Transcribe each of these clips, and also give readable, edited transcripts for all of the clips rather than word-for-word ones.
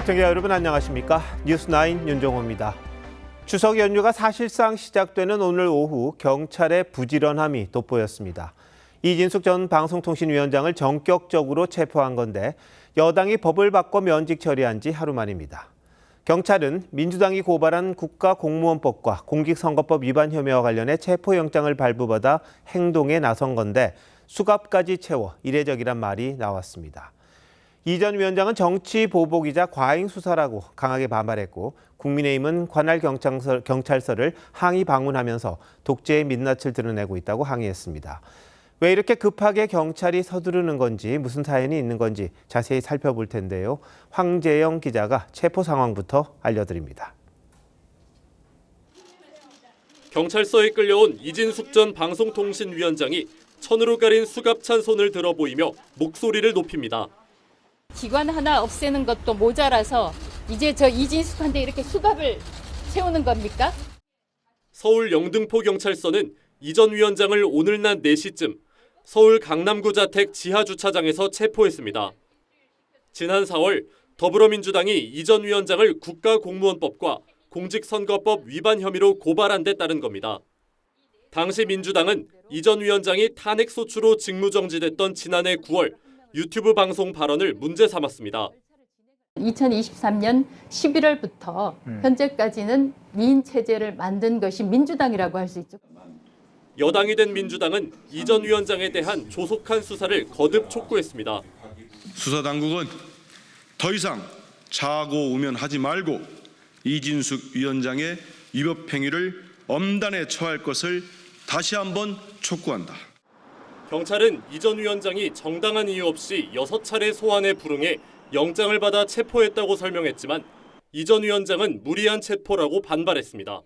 시청자 여러분 안녕하십니까? 뉴스9 윤정호입니다. 추석 연휴가 사실상 시작되는 오늘 오후 경찰의 부지런함이 돋보였습니다. 이진숙 전 방송통신위원장을 전격적으로 체포한 건데 여당이 법을 바꿔 면직 처리한 지 하루 만입니다. 경찰은 민주당이 고발한 국가공무원법과 공직선거법 위반 혐의와 관련해 체포영장을 발부받아 행동에 나선 건데 수갑까지 채워 이례적이란 말이 나왔습니다. 이 전 위원장은 정치 보복이자 과잉 수사라고 강하게 반발했고 국민의힘은 관할 경찰서를 항의 방문하면서 독재의 민낯을 드러내고 있다고 항의했습니다. 왜 이렇게 급하게 경찰이 서두르는 건지 무슨 사연이 있는 건지 자세히 살펴볼 텐데요. 황재영 기자가 체포 상황부터 알려드립니다. 경찰서에 끌려온 이진숙 전 방송통신위원장이 천으로 가린 수갑찬 손을 들어 보이며 목소리를 높입니다. 기관 하나 없애는 것도 모자라서 이제 저 이진숙한테 이렇게 수갑을 채우는 겁니까? 서울 영등포경찰서는 이 전 위원장을 오늘 낮 4시쯤 서울 강남구 자택 지하주차장에서 체포했습니다. 지난 4월 더불어민주당이 이 전 위원장을 국가공무원법과 공직선거법 위반 혐의로 고발한 데 따른 겁니다. 당시 민주당은 이 전 위원장이 탄핵소추로 직무정지됐던 지난해 9월 유튜브 방송 발언을 문제 삼았습니다. 2023년 11월부터 현재까지는 미인 체제를 만든 것이 민주당이라고 할 수 있죠. 여당이 된 민주당은 이 전 위원장에 대한 조속한 수사를 거듭 촉구했습니다. 수사당국은 더 이상 자고 우면하지 말고 이진숙 위원장의 위법 행위를 엄단에 처할 것을 다시 한번 촉구한다. 경찰은 이 전 위원장이 정당한 이유 없이 6차례 소환에 불응해 영장을 받아 체포했다고 설명했지만 이 전 위원장은 무리한 체포라고 반발했습니다.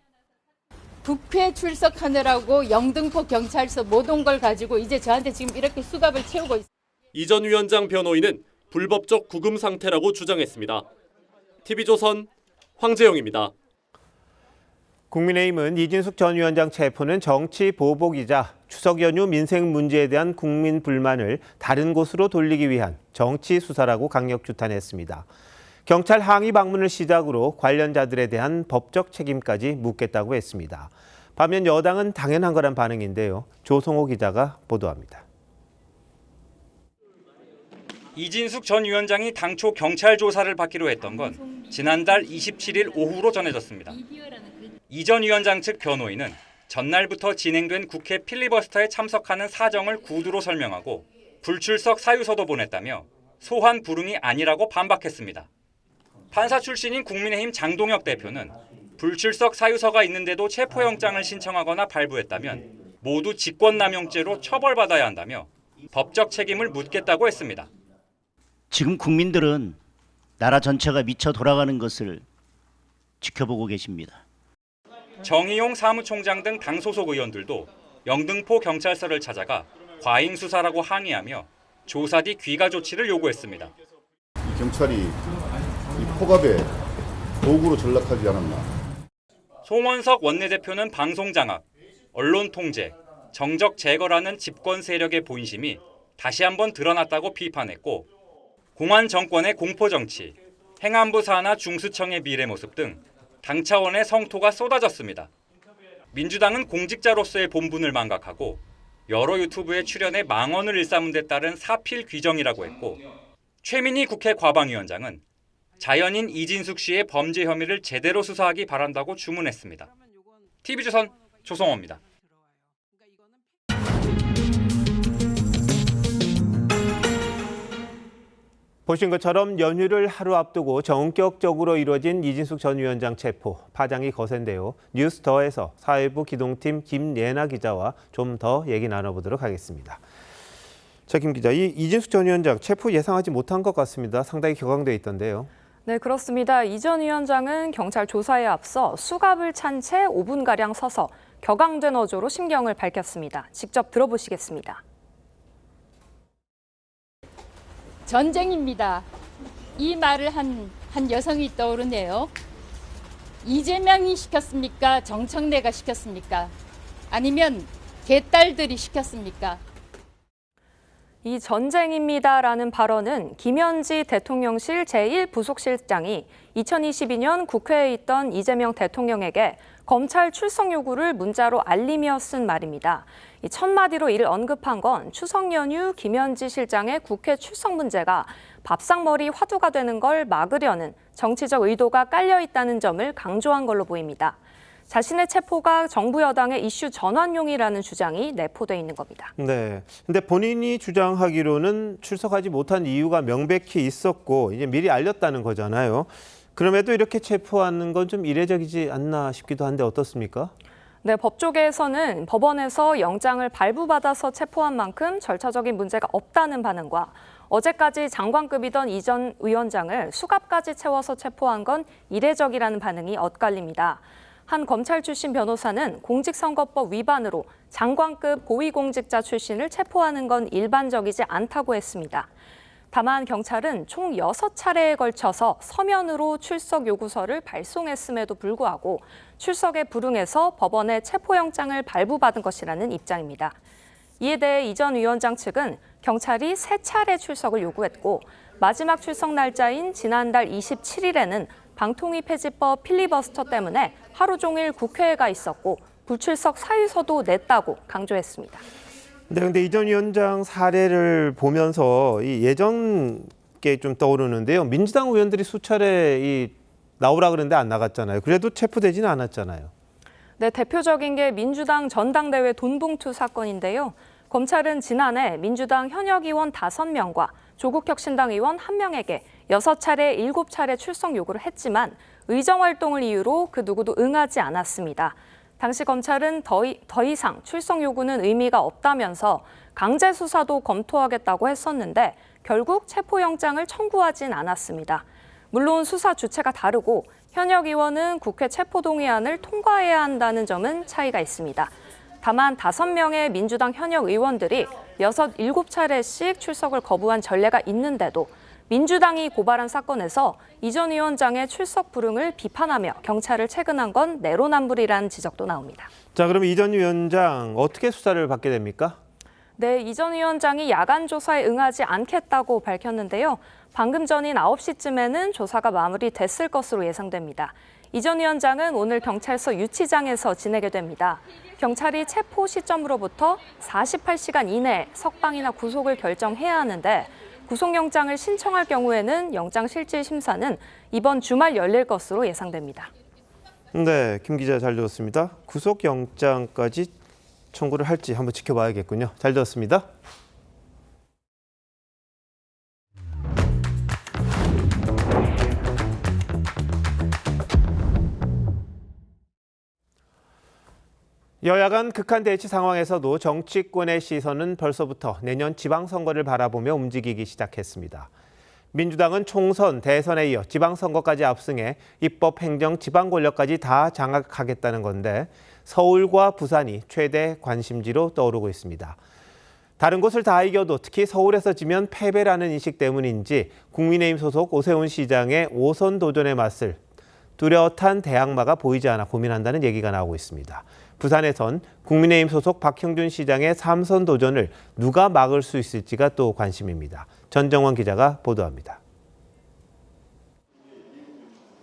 국회 출석하느라고 영등포 경찰서 못 온 걸 가지고 이제 저한테 지금 이렇게 수갑을 채우고 있어요. 이 전 위원장 변호인은 불법적 구금 상태라고 주장했습니다. TV조선 황재영입니다. 국민의힘은 이진숙 전 위원장 체포는 정치 보복이자 추석 연휴 민생 문제에 대한 국민 불만을 다른 곳으로 돌리기 위한 정치 수사라고 강력 규탄했습니다. 경찰 항의 방문을 시작으로 관련자들에 대한 법적 책임까지 묻겠다고 했습니다. 반면 여당은 당연한 거란 반응인데요. 조성호 기자가 보도합니다. 이진숙 전 위원장이 당초 경찰 조사를 받기로 했던 건 지난달 27일 오후로 전해졌습니다. 이 전 위원장 측 변호인은 전날부터 진행된 국회 필리버스터에 참석하는 사정을 구두로 설명하고 불출석 사유서도 보냈다며 소환 불응이 아니라고 반박했습니다. 판사 출신인 국민의힘 장동혁 대표는 불출석 사유서가 있는데도 체포영장을 신청하거나 발부했다면 모두 직권남용죄로 처벌받아야 한다며 법적 책임을 묻겠다고 했습니다. 지금 국민들은 나라 전체가 미쳐 돌아가는 것을 지켜보고 계십니다. 정의용 사무총장 등 당 소속 의원들도 영등포 경찰서를 찾아가 과잉 수사라고 항의하며 조사 뒤 귀가 조치를 요구했습니다. 경찰이 이 포갑에 도구로 전락하지 않았나. 송원석 원내대표는 방송 장악, 언론 통제, 정적 제거라는 집권 세력의 본심이 다시 한번 드러났다고 비판했고 공안 정권의 공포 정치, 행안부 산하 중수청의 미래 모습 등 당 차원의 성토가 쏟아졌습니다. 민주당은 공직자로서의 본분을 망각하고 여러 유튜브에 출연해 망언을 일삼은 데 따른 사필 규정이라고 했고 최민희 국회 과방위원장은 자연인 이진숙 씨의 범죄 혐의를 제대로 수사하기 바란다고 주문했습니다. TV조선 조성호입니다. 보신 것처럼 연휴를 하루 앞두고 전격적으로 이루어진 이진숙 전 위원장 체포, 파장이 거센데요. 뉴스더에서 사회부 기동팀 김예나 기자와 좀 더 얘기 나눠보도록 하겠습니다. 자, 김 기자, 이 이진숙 전 위원장 체포 예상하지 못한 것 같습니다. 상당히 격앙돼 있던데요. 네, 그렇습니다. 이 전 위원장은 경찰 조사에 앞서 수갑을 찬 채 5분가량 서서 격앙된 어조로 심경을 밝혔습니다. 직접 들어보시겠습니다. 전쟁입니다. 이 말을 한 여성이 떠오르네요. 이재명이 시켰습니까? 정청래가 시켰습니까? 아니면 개딸들이 시켰습니까? 이 전쟁입니다라는 발언은 김현지 대통령실 제1부속실장이 2022년 국회에 있던 이재명 대통령에게 검찰 출석 요구를 문자로 알리며 쓴 말입니다. 이 첫마디로 이를 언급한 건 추석 연휴 김현지 실장의 국회 출석 문제가 밥상머리 화두가 되는 걸 막으려는 정치적 의도가 깔려 있다는 점을 강조한 걸로 보입니다. 자신의 체포가 정부 여당의 이슈 전환용이라는 주장이 내포돼 있는 겁니다. 네. 근데 본인이 주장하기로는 출석하지 못한 이유가 명백히 있었고 이제 미리 알렸다는 거잖아요. 그럼에도 이렇게 체포하는 건 좀 이례적이지 않나 싶기도 한데 어떻습니까? 네, 법조계에서는 법원에서 영장을 발부받아서 체포한 만큼 절차적인 문제가 없다는 반응과 어제까지 장관급이던 이 전 위원장을 수갑까지 채워서 체포한 건 이례적이라는 반응이 엇갈립니다. 한 검찰 출신 변호사는 공직선거법 위반으로 장관급 고위공직자 출신을 체포하는 건 일반적이지 않다고 했습니다. 다만 경찰은 총 6차례에 걸쳐서 서면으로 출석 요구서를 발송했음에도 불구하고 출석에 불응해서 법원에 체포영장을 발부받은 것이라는 입장입니다. 이에 대해 이 전 위원장 측은 경찰이 3차례 출석을 요구했고 마지막 출석 날짜인 지난달 27일에는 방통위 폐지법 필리버스터 때문에 하루 종일 국회에 가 있었고 불출석 사유서도 냈다고 강조했습니다. 네, 근데 이 전 위원장 사례를 보면서 이 예전 게 좀 떠오르는데요. 민주당 의원들이 수차례 나오라 그랬는데 안 나갔잖아요. 그래도 체포되지는 않았잖아요. 네, 대표적인 게 민주당 전당대회 돈봉투 사건인데요. 검찰은 지난해 민주당 현역 의원 5명과 조국혁신당 의원 1명에게 6차례, 7차례 출석 요구를 했지만 의정활동을 이유로 그 누구도 응하지 않았습니다. 당시 검찰은 더 이상 출석 요구는 의미가 없다면서 강제 수사도 검토하겠다고 했었는데 결국 체포영장을 청구하진 않았습니다. 물론 수사 주체가 다르고 현역 의원은 국회 체포동의안을 통과해야 한다는 점은 차이가 있습니다. 다만 5명의 민주당 현역 의원들이 6, 7차례씩 출석을 거부한 전례가 있는데도 민주당이 고발한 사건에서 이 전 위원장의 출석 불응을 비판하며 경찰을 체근한 건 내로남불이라는 지적도 나옵니다. 자, 그럼 이 전 위원장 어떻게 수사를 받게 됩니까? 네, 이 전 위원장이 야간 조사에 응하지 않겠다고 밝혔는데요. 방금 전인 9시쯤에는 조사가 마무리됐을 것으로 예상됩니다. 이 전 위원장은 오늘 경찰서 유치장에서 지내게 됩니다. 경찰이 체포 시점으로부터 48시간 이내에 석방이나 구속을 결정해야 하는데 구속영장을 신청할 경우에는 영장실질심사는 이번 주말 열릴 것으로 예상됩니다. 네, 김 기자 잘 들었습니다. 구속영장까지 청구를 할지 한번 지켜봐야겠군요. 잘 들었습니다. 여야 간 극한 대치 상황에서도 정치권의 시선은 벌써부터 내년 지방선거를 바라보며 움직이기 시작했습니다. 민주당은 총선, 대선에 이어 지방선거까지 압승해 입법, 행정, 지방 권력까지 다 장악하겠다는 건데 서울과 부산이 최대 관심지로 떠오르고 있습니다. 다른 곳을 다 이겨도 특히 서울에서 지면 패배라는 인식 때문인지 국민의힘 소속 오세훈 시장의 5선 도전에 맞설 뚜렷한 대항마가 보이지 않아 고민한다는 얘기가 나오고 있습니다. 부산에선 국민의힘 소속 박형준 시장의 3선 도전을 누가 막을 수 있을지가 또 관심입니다. 전정원 기자가 보도합니다.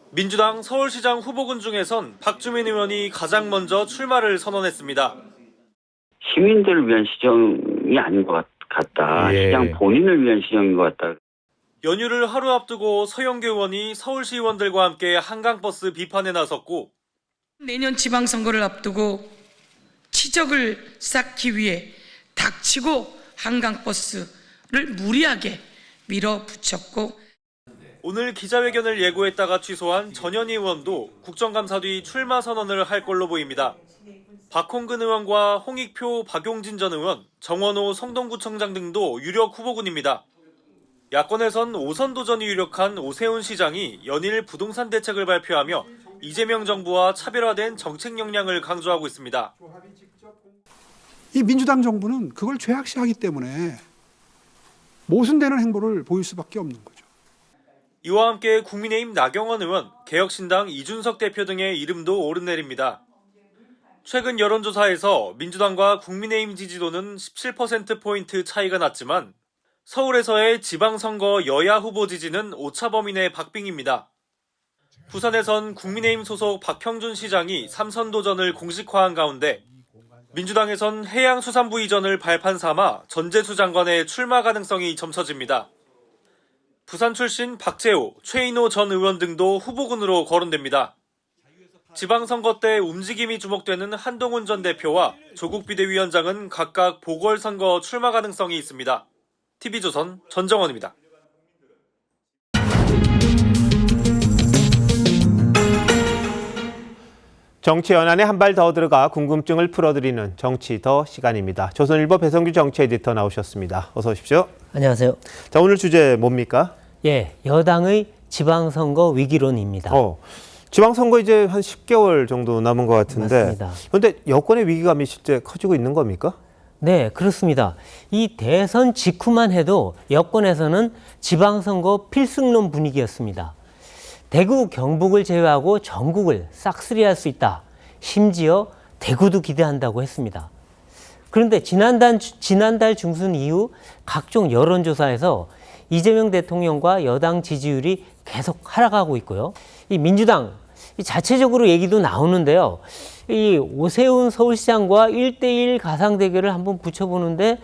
민주당 서울시장 후보군 중에선 박주민 의원이 가장 먼저 출마를 선언했습니다. 시민들을 위한 시정이 아닌 것 같다. 시장 본인을 위한 시정인 것 같다. 연휴를 하루 앞두고 서영교 의원이 서울시 의원들과 함께 한강버스 비판에 나섰고 내년 지방선거를 앞두고 치적을 쌓기 위해 닥치고 한강버스를 무리하게 밀어붙였고 오늘 기자회견을 예고했다가 취소한 전현희 의원도 국정감사 뒤 출마 선언을 할 걸로 보입니다. 박홍근 의원과 홍익표, 박용진 전 의원, 정원호 성동구청장 등도 유력 후보군입니다. 야권에선 5선 도전이 유력한 오세훈 시장이 연일 부동산 대책을 발표하며 이재명 정부와 차별화된 정책 역량을 강조하고 있습니다. 이 민주당 정부는 그걸 죄악시하기 때문에 모순되는 행보를 보일 수밖에 없는 거죠. 이와 함께 국민의힘 나경원 의원, 개혁신당 이준석 대표 등의 이름도 오르내립니다. 최근 여론조사에서 민주당과 국민의힘 지지도는 17%포인트 차이가 났지만 서울에서의 지방선거 여야 후보 지지는 오차범위 박빙입니다. 부산에선 국민의힘 소속 박형준 시장이 3선 도전을 공식화한 가운데 민주당에선 해양수산부 이전을 발판 삼아 전재수 장관의 출마 가능성이 점쳐집니다. 부산 출신 박재호, 최인호 전 의원 등도 후보군으로 거론됩니다. 지방선거 때 움직임이 주목되는 한동훈 전 대표와 조국 비대위원장은 각각 보궐선거 출마 가능성이 있습니다. TV조선 전정원입니다. 정치 연안에 한 발 더 들어가 궁금증을 풀어드리는 정치 더 시간입니다. 조선일보 배성규 정치 에디터 나오셨습니다. 어서 오십시오. 안녕하세요. 자, 오늘 주제 뭡니까? 예, 여당의 지방선거 위기론입니다. 지방선거 이제 한 10개월 정도 남은 것 같은데. 맞습니다. 그런데 여권의 위기감이 실제 커지고 있는 겁니까? 네, 그렇습니다. 이 대선 직후만 해도 여권에서는 지방선거 필승론 분위기였습니다. 대구, 경북을 제외하고 전국을 싹쓸이할 수 있다. 심지어 대구도 기대한다고 했습니다. 그런데 지난달 중순 이후 각종 여론조사에서 이재명 대통령과 여당 지지율이 계속 하락하고 있고요. 이 민주당 자체적으로 얘기도 나오는데요. 이 오세훈 서울시장과 1대1 가상 대결을 한번 붙여보는데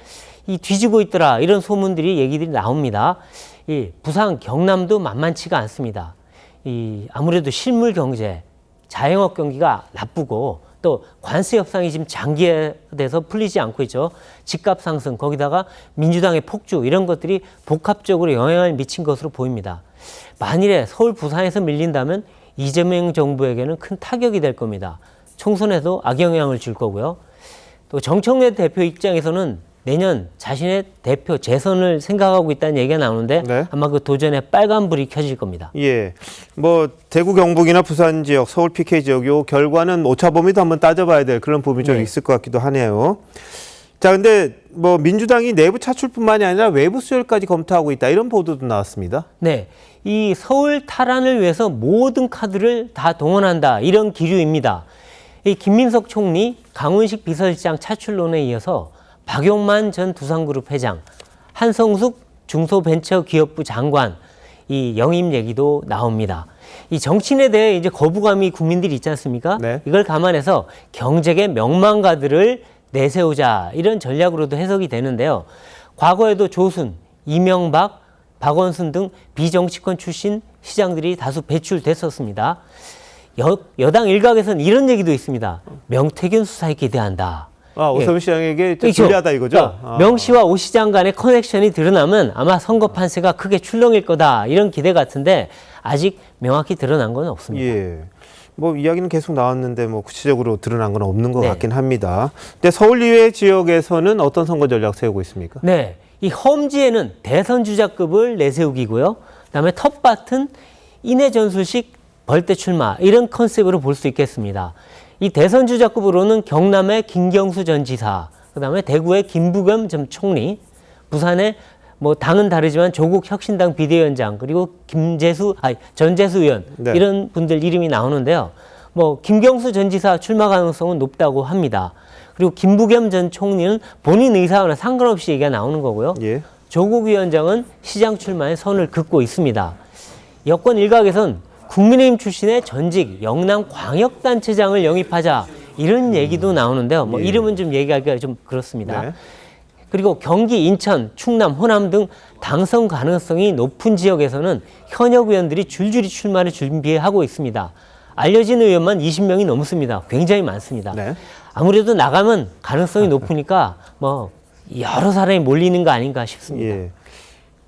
이 뒤지고 있더라, 이런 소문들이 얘기들이 나옵니다. 이 부산, 경남도 만만치가 않습니다. 이 아무래도 실물 경제, 자영업 경기가 나쁘고 또 관세 협상이 지금 장기화돼서 풀리지 않고 있죠. 집값 상승, 거기다가 민주당의 폭주, 이런 것들이 복합적으로 영향을 미친 것으로 보입니다. 만일에 서울, 부산에서 밀린다면 이재명 정부에게는 큰 타격이 될 겁니다. 총선에도 악영향을 줄 거고요. 또 정청래 대표 입장에서는 내년 자신의 대표 재선을 생각하고 있다는 얘기가 나오는데 네. 아마 그 도전에 빨간불이 켜질 겁니다. 예, 뭐 대구, 경북이나 부산 지역, 서울 PK 지역 요 결과는 오차범위도 한번 따져봐야 될 그런 부분이 좀 있을 것 같기도 하네요. 자, 근데 뭐 민주당이 내부 차출뿐만이 아니라 외부 수혈까지 검토하고 있다, 이런 보도도 나왔습니다. 네, 이 서울 탈환을 위해서 모든 카드를 다 동원한다, 이런 기류입니다. 이 김민석 총리, 강훈식 비서실장 차출론에 이어서 박용만 전 두산그룹 회장, 한성숙 중소벤처기업부 장관, 이 영입 얘기도 나옵니다. 이 정치인에 대해 이제 거부감이 국민들이 있지 않습니까? 네. 이걸 감안해서 경제계 명망가들을 내세우자, 이런 전략으로도 해석이 되는데요. 과거에도 조순, 이명박, 박원순 등 비정치권 출신 시장들이 다수 배출됐었습니다. 여당 일각에서는 이런 얘기도 있습니다. 명태균 수사에 기대한다. 오세훈 시장에게 불리하다 이거죠? 명 씨와 오 시장 간의 커넥션이 드러나면 아마 선거 판세가 크게 출렁일 거다, 이런 기대 같은데 아직 명확히 드러난 건 없습니다. 예. 뭐 이야기는 계속 나왔는데 뭐 구체적으로 드러난 건 없는 것 같긴 합니다. 근데 서울 이외 지역에서는 어떤 선거 전략 세우고 있습니까? 네, 이 험지에는 대선 주자급을 내세우기고요. 그다음에 텃밭은 인해 전술식 벌떼 출마, 이런 컨셉으로 볼 수 있겠습니다. 이 대선 주자급으로는 경남의 김경수 전 지사, 그다음에 대구의 김부겸 전 총리, 부산의 뭐 당은 다르지만 조국 혁신당 비대위원장, 그리고 전재수 의원, 이런 분들 이름이 나오는데요. 뭐 김경수 전 지사 출마 가능성은 높다고 합니다. 그리고 김부겸 전 총리는 본인 의사와는 상관없이 얘기가 나오는 거고요. 조국 위원장은 시장 출마에 선을 긋고 있습니다. 여권 일각에선 국민의힘 출신의 전직 영남광역단체장을 영입하자, 이런 얘기도 나오는데요. 뭐 이름은 좀 얘기하기가 좀 그렇습니다. 그리고 경기, 인천, 충남, 호남 등 당선 가능성이 높은 지역에서는 현역 의원들이 줄줄이 출마를 준비하고 있습니다. 알려진 의원만 20명이 넘습니다. 굉장히 많습니다. 아무래도 나가면 가능성이 높으니까 뭐 여러 사람이 몰리는 거 아닌가 싶습니다.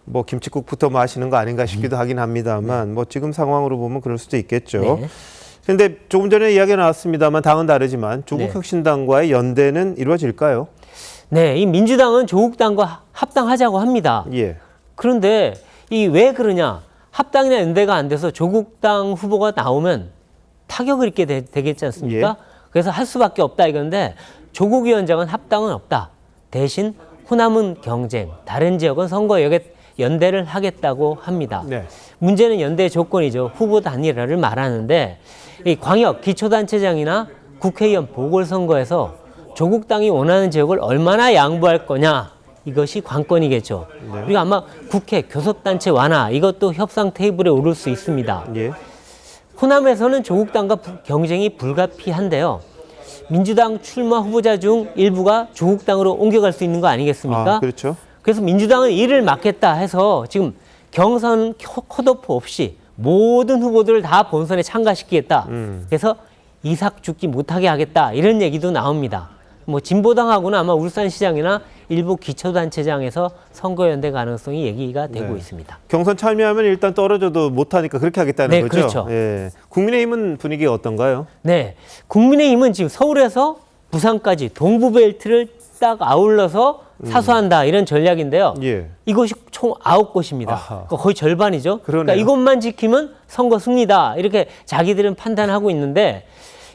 뭐 김칫국부터 마시는 거 아닌가 싶기도 하긴 합니다만 뭐 지금 상황으로 보면 그럴 수도 있겠죠. 그런데 조금 전에 이야기가 나왔습니다만 당은 다르지만 조국 혁신당과의 연대는 이루어질까요? 네, 이 민주당은 조국당과 합당하자고 합니다. 그런데 이 왜 그러냐? 합당이나 연대가 안 돼서 조국당 후보가 나오면 타격을 입게 되겠지 않습니까? 그래서 할 수밖에 없다 이건데, 조국 위원장은 합당은 없다. 대신 호남은 경쟁, 다른 지역은 선거 연대를 하겠다고 합니다. 문제는 연대의 조건이죠. 후보 단일화를 말하는데, 이 광역 기초단체장이나 국회의원 보궐선거에서 조국 당이 원하는 지역을 얼마나 양보할 거냐, 이것이 관건이겠죠. 그리고 아마 국회 교섭단체 완화 이것도 협상 테이블에 오를 수 있습니다. 예. 호남에서는 조국당과 경쟁이 불가피한데요. 민주당 출마 후보자 중 일부가 조국당으로 옮겨갈 수 있는 거 아니겠습니까? 그렇죠. 그래서 민주당은 이를 막겠다 해서 지금 경선 컷오프 없이 모든 후보들을 다 본선에 참가시키겠다. 그래서 이삭 죽기 못하게 하겠다. 이런 얘기도 나옵니다. 뭐 진보당하고는 아마 울산시장이나 일부 기초단체장에서 선거연대 가능성이 얘기가 되고 있습니다. 경선 참여하면 일단 떨어져도 못하니까 그렇게 하겠다는 거죠? 그렇죠. 예. 국민의힘은 분위기가 어떤가요? 네, 국민의힘은 지금 서울에서 부산까지 동부벨트를 딱 아울러서 사수한다 이런 전략인데요. 예. 이것이 총 9곳입니다. 그러니까 거의 절반이죠. 그러니까 이것만 지키면 선거 승리다 이렇게 자기들은 판단하고 있는데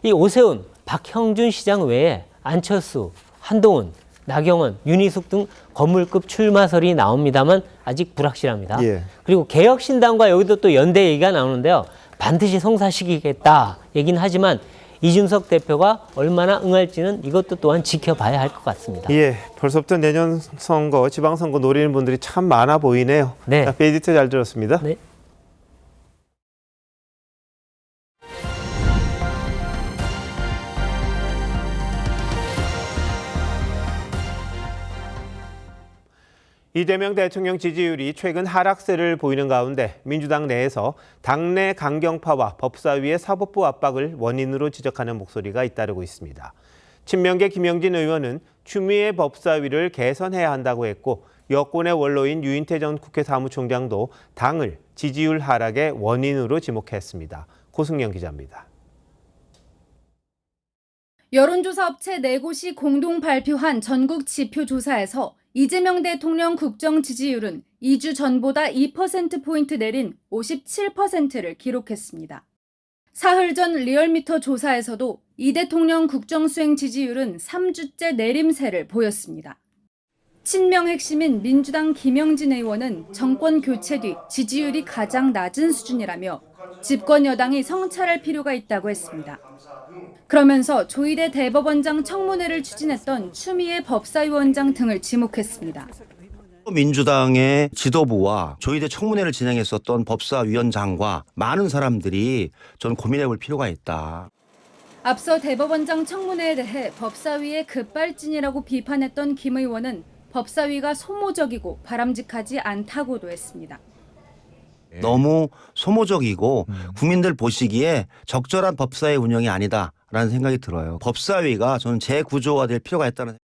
이 오세훈, 박형준 시장 외에 안철수, 한동훈, 나경원, 윤희숙 등 거물급 출마설이 나옵니다만 아직 불확실합니다. 예. 그리고 개혁신당과 여기도 또 연대 얘기가 나오는데요. 반드시 성사시키겠다 얘기는 하지만 이준석 대표가 얼마나 응할지는 이것도 또한 지켜봐야 할 것 같습니다. 예, 벌써부터 내년 선거, 지방선거 노리는 분들이 참 많아 보이네요. 네. 에디터 잘 들었습니다. 네. 이재명 대통령 지지율이 최근 하락세를 보이는 가운데 민주당 내에서 당내 강경파와 법사위의 사법부 압박을 원인으로 지적하는 목소리가 잇따르고 있습니다. 친명계 김영진 의원은 추미애 법사위를 개선해야 한다고 했고 여권의 원로인 유인태 전 국회 사무총장도 당을 지지율 하락의 원인으로 지목했습니다. 고승영 기자입니다. 여론조사 업체 4곳이 공동 발표한 전국 지표조사에서 이재명 대통령 국정 지지율은 2주 전보다 2%포인트 내린 57%를 기록했습니다. 사흘 전 리얼미터 조사에서도 이 대통령 국정 수행 지지율은 3주째 내림세를 보였습니다. 친명 핵심인 민주당 김영진 의원은 정권 교체 뒤 지지율이 가장 낮은 수준이라며 집권 여당이 성찰할 필요가 있다고 했습니다. 그러면서 조희대 대법원장 청문회를 추진했던 추미애 법사위원장 등을 지목했습니다. 민주당의 지도부와 조희대 청문회를 진행했었던 법사위원장과 많은 사람들이 저는 고민해 볼 필요가 있다. 앞서 대법원장 청문회에 대해 법사위의 급발진이라고 비판했던 김 의원은 법사위가 소모적이고 바람직하지 않다고도 했습니다. 너무 소모적이고 국민들 보시기에 적절한 법사위 운영이 아니다라는 생각이 들어요. 법사위가 저는 재구조화될 필요가 있다는.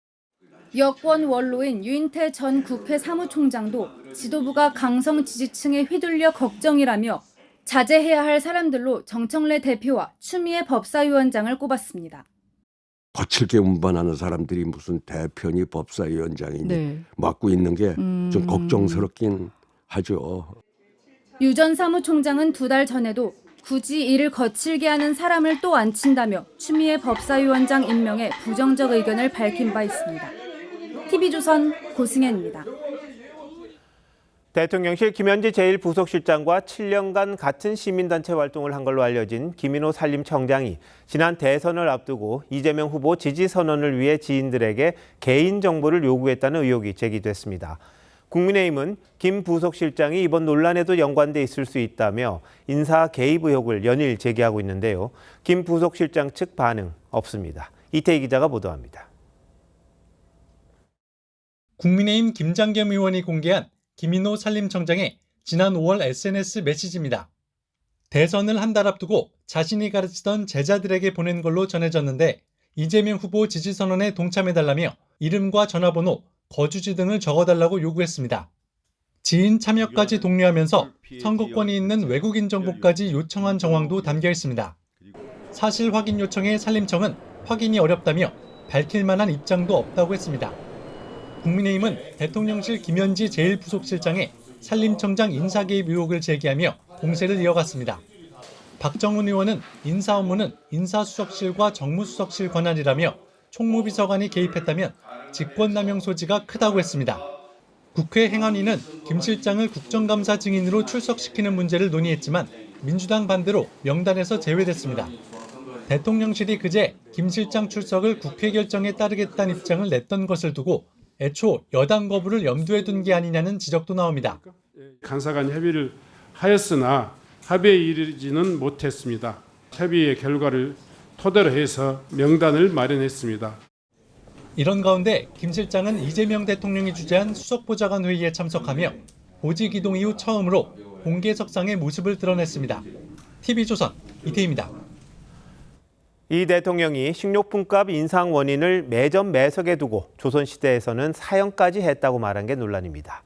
여권 원로인 유인태 전 국회 사무총장도 지도부가 강성 지지층에 휘둘려 걱정이라며 자제해야 할 사람들로 정청래 대표와 추미애 법사위원장을 꼽았습니다. 거칠게 운반하는 사람들이 무슨 대표니 법사위원장이니 맡고 있는 게 좀 걱정스럽긴 하죠. 유 전 사무총장은 2달 전에도 굳이 이를 거칠게 하는 사람을 또 앉힌다며 추미애 법사위원장 임명에 부정적 의견을 밝힌 바 있습니다. TV조선 고승현입니다. 대통령실 김현지 제1부속실장과 7년간 같은 시민단체 활동을 한 걸로 알려진 김인호 산림청장이 지난 대선을 앞두고 이재명 후보 지지 선언을 위해 지인들에게 개인정보를 요구했다는 의혹이 제기됐습니다. 국민의힘은 김 부속실장이 이번 논란에도 연관돼 있을 수 있다며 인사 개입 의혹을 연일 제기하고 있는데요. 김 부속실장 측 반응 없습니다. 이태희 기자가 보도합니다. 국민의힘 김장겸 의원이 공개한 김인호 산림청장의 지난 5월 SNS 메시지입니다. 대선을 한 달 앞두고 자신이 가르치던 제자들에게 보낸 걸로 전해졌는데 이재명 후보 지지선언에 동참해달라며 이름과 전화번호, 거주지 등을 적어달라고 요구했습니다. 지인 참여까지 독려하면서 선거권이 있는 외국인 정보까지 요청한 정황도 담겨 있습니다. 사실 확인 요청에 산림청은 확인이 어렵다며 밝힐 만한 입장도 없다고 했습니다. 국민의힘은 대통령실 김현지 제1부속실장의 산림청장 인사 개입 의혹을 제기하며 공세를 이어갔습니다. 박정훈 의원은 인사 업무는 인사수석실과 정무수석실 권한이라며 총무비서관이 개입했다면 직권남용 소지가 크다고 했습니다. 국회 행안위는 김 실장을 국정감사 증인으로 출석시키는 문제를 논의했지만 민주당 반대로 명단에서 제외됐습니다. 대통령실이 그제 김 실장 출석을 국회 결정에 따르겠다는 입장을 냈던 것을 두고 애초 여당 거부를 염두에 둔 게 아니냐는 지적도 나옵니다. 간사 간 협의를 하였으나 합의에 이르지는 못했습니다. 협의의 결과를 토대로 해서 명단을 마련했습니다. 이런 가운데 김 실장은 이재명 대통령이 주재한 수석보좌관 회의에 참석하며 보직 이동 이후 처음으로 공개석상의 모습을 드러냈습니다. TV조선 이태희입니다. 이 대통령이 식료품값 인상 원인을 매점 매석에 두고 조선시대에서는 사형까지 했다고 말한 게 논란입니다.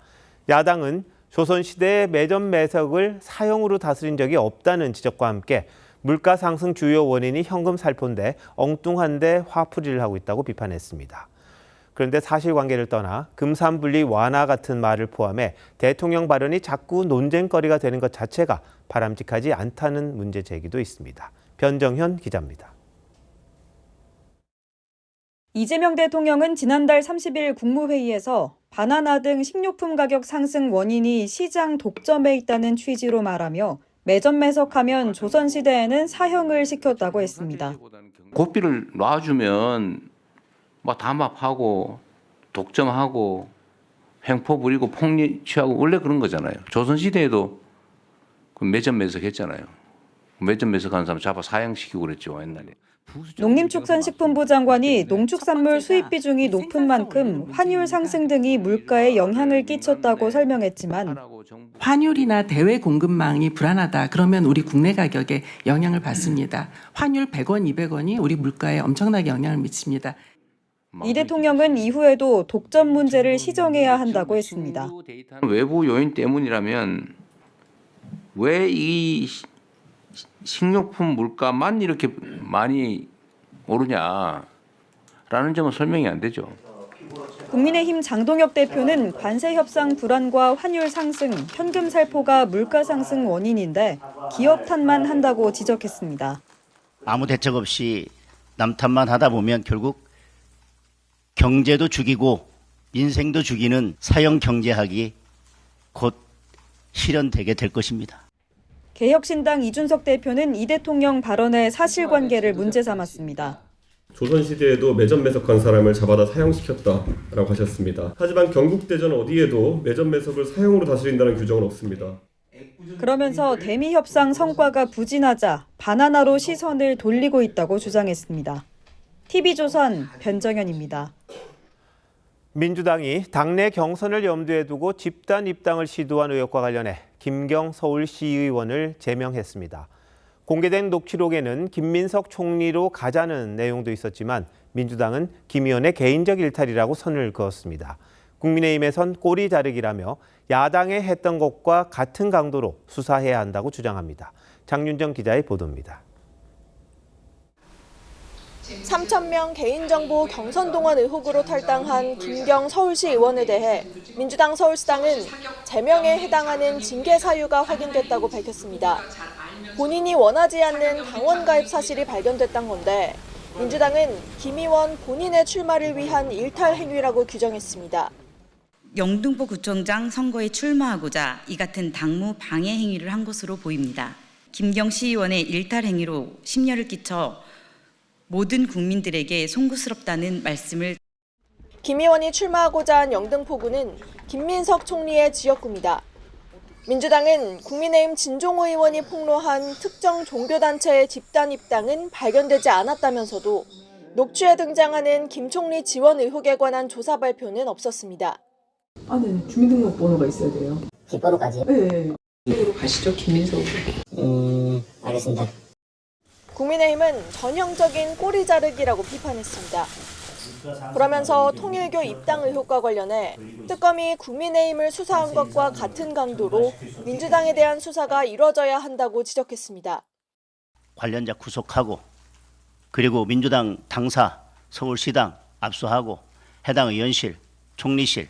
야당은 조선시대의 매점 매석을 사형으로 다스린 적이 없다는 지적과 함께 물가 상승 주요 원인이 현금 살포인데 엉뚱한데 화풀이를 하고 있다고 비판했습니다. 그런데 사실관계를 떠나 금산분리 완화 같은 말을 포함해 대통령 발언이 자꾸 논쟁거리가 되는 것 자체가 바람직하지 않다는 문제 제기도 있습니다. 변정현 기자입니다. 이재명 대통령은 지난달 30일 국무회의에서 바나나 등 식료품 가격 상승 원인이 시장 독점에 있다는 취지로 말하며 매점 매석하면 조선시대에는 사형을 시켰다고 했습니다. 고삐를 놔주면 뭐 담합하고 독점하고 횡포 부리고 폭리 취하고 원래 그런 거잖아요. 조선시대에도 매점 매석했잖아요. 매점 매석하는 사람 잡아 사형시키고 그랬죠, 옛날에. 농림축산식품부 장관이 농축산물 수입 비중이 높은 만큼 환율 상승 등이 물가에 영향을 끼쳤다고 설명했지만 환율이나 대외 공급망이 불안하다. 그러면 우리 국내 가격에 영향을 받습니다. 환율 100원, 200원이 우리 물가에 엄청나게 영향을 미칩니다. 이 대통령은 이후에도 독점 문제를 시정해야 한다고 했습니다. 외부 요인 때문이라면 왜 이 식료품 물가만 이렇게 많이 오르냐라는 점은 설명이 안 되죠. 국민의힘 장동혁 대표는 관세 협상 불안과 환율 상승, 현금 살포가 물가 상승 원인인데 기업 탓만 한다고 지적했습니다. 아무 대책 없이 남 탓만 하다 보면 결국 경제도 죽이고 민생도 죽이는 사형 경제학이 곧 실현되게 될 것입니다. 개혁신당 이준석 대표는 이 대통령 발언의 사실관계를 문제 삼았습니다. 조선시대에도 매점 매석한 사람을 잡아다 사형시켰다라고 하셨습니다. 하지만 경국대전 어디에도 매점 매석을 사형으로 다스린다는 규정은 없습니다. 그러면서 대미 협상 성과가 부진하자 바나나로 시선을 돌리고 있다고 주장했습니다. TV조선 변정현입니다. 민주당이 당내 경선을 염두에 두고 집단 입당을 시도한 의혹과 관련해 김경 서울시의원을 제명했습니다. 공개된 녹취록에는 김민석 총리로 가자는 내용도 있었지만 민주당은 김 의원의 개인적 일탈이라고 선을 그었습니다. 국민의힘에선 꼬리 자르기라며 야당에 했던 것과 같은 강도로 수사해야 한다고 주장합니다. 장윤정 기자의 보도입니다. 3,000명 개인정보 경선동원 의혹으로 탈당한 김경 서울시 의원에 대해 민주당 서울시당은 제명에 해당하는 징계 사유가 확인됐다고 밝혔습니다. 본인이 원하지 않는 당원 가입 사실이 발견됐던 건데 민주당은 김 의원 본인의 출마를 위한 일탈 행위라고 규정했습니다. 영등포 구청장 선거에 출마하고자 이 같은 당무 방해 행위를 한 것으로 보입니다. 김경 시의원의 일탈 행위로 심려를 끼쳐 모든 국민들에게 송구스럽다는 말씀을. 김 의원이 출마하고자 한 영등포구는 김민석 총리의 지역구입니다. 민주당은 국민의힘 진종호 의원이 폭로한 특정 종교단체의 집단 입당은 발견되지 않았다면서도 녹취에 등장하는 김 총리 지원 의혹에 관한 조사 발표는 없었습니다. 네. 주민등록번호가 있어야 돼요. 뒷번호까지? 네. 이쪽으로 가시죠, 김민석으로. 알겠습니다. 국민의힘은 전형적인 꼬리 자르기라고 비판했습니다. 그러면서 통일교 입당 의혹과 관련해 특검이 국민의힘을 수사한 것과 같은 강도로 민주당에 대한 수사가 이뤄져야 한다고 지적했습니다. 관련자 구속하고 그리고 민주당 당사, 서울시당 압수하고 해당 의원실, 총리실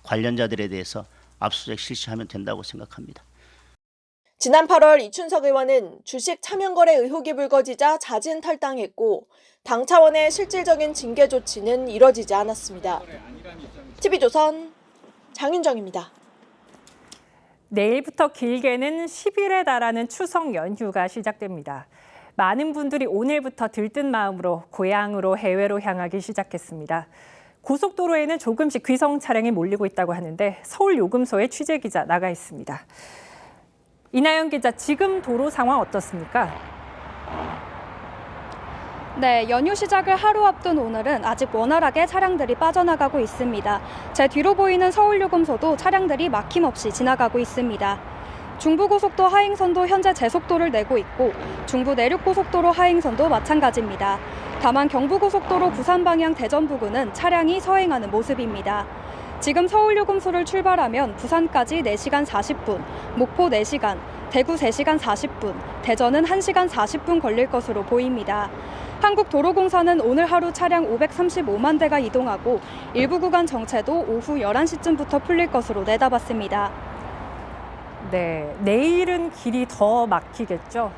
관련자들에 대해서 압수수색 실시하면 된다고 생각합니다. 지난 8월 이춘석 의원은 주식 차명거래 의혹이 불거지자 자진 탈당했고 당 차원의 실질적인 징계 조치는 이뤄지지 않았습니다. TV조선 장윤정입니다. 내일부터 길게는 10일에 달하는 추석 연휴가 시작됩니다. 많은 분들이 오늘부터 들뜬 마음으로 고향으로 해외로 향하기 시작했습니다. 고속도로에는 조금씩 귀성 차량이 몰리고 있다고 하는데 서울 요금소에 취재 기자 나가 있습니다. 이나영 기자, 지금 도로 상황 어떻습니까? 네, 연휴 시작을 하루 앞둔 오늘은 아직 원활하게 차량들이 빠져나가고 있습니다. 제 뒤로 보이는 서울요금소도 차량들이 막힘없이 지나가고 있습니다. 중부고속도 하행선도 현재 제속도를 내고 있고 중부 내륙고속도로 하행선도 마찬가지입니다. 다만 경부고속도로 부산 방향 대전 부근은 차량이 서행하는 모습입니다. 지금 서울요금소를 출발하면 부산까지 4시간 40분, 목포 4시간, 대구 3시간 40분, 대전은 1시간 40분 걸릴 것으로 보입니다. 한국도로공사는 오늘 하루 차량 535만 대가 이동하고 일부 구간 정체도 오후 11시쯤부터 풀릴 것으로 내다봤습니다. 네, 내일은 길이 더 막히겠죠?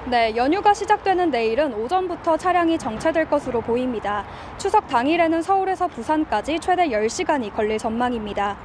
네, 연휴가 시작되는 내일은 오전부터 차량이 정체될 것으로 보입니다. 추석 당일에는 서울에서 부산까지 최대 10시간이 걸릴 전망입니다.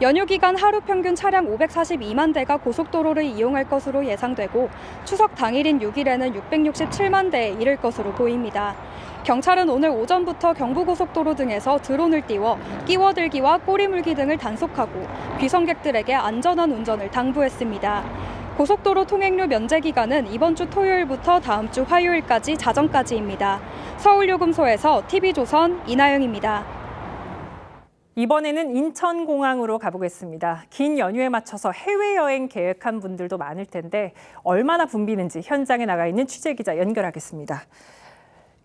연휴 기간 하루 평균 차량 542만 대가 고속도로를 이용할 것으로 예상되고 추석 당일인 6일에는 667만 대에 이를 것으로 보입니다. 경찰은 오늘 오전부터 경부고속도로 등에서 드론을 띄워 끼워들기와 꼬리물기 등을 단속하고 귀성객들에게 안전한 운전을 당부했습니다. 고속도로 통행료 면제 기간은 이번 주 토요일부터 다음 주 화요일까지 자정까지입니다. 서울요금소에서 TV조선 이나영입니다. 이번에는 인천공항으로 가보겠습니다. 긴 연휴에 맞춰서 해외여행 계획한 분들도 많을 텐데 얼마나 붐비는지 현장에 나가 있는 취재기자 연결하겠습니다.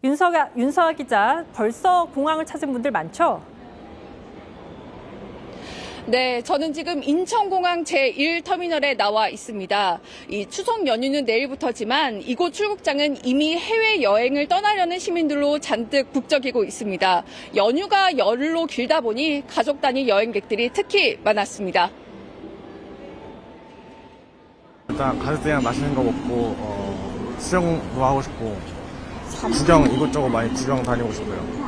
윤서아 기자, 벌써 공항을 찾은 분들 많죠? 네, 저는 지금 인천공항 제1터미널에 나와 있습니다. 이 추석 연휴는 내일부터지만 이곳 출국장은 이미 해외여행을 떠나려는 시민들로 잔뜩 북적이고 있습니다. 연휴가 열흘로 길다 보니 가족 단위 여행객들이 특히 많았습니다. 일단 가족들이랑 맛있는 거 먹고 수영도 하고 싶고 구경 이것저것 많이 구경 다니고 싶어요.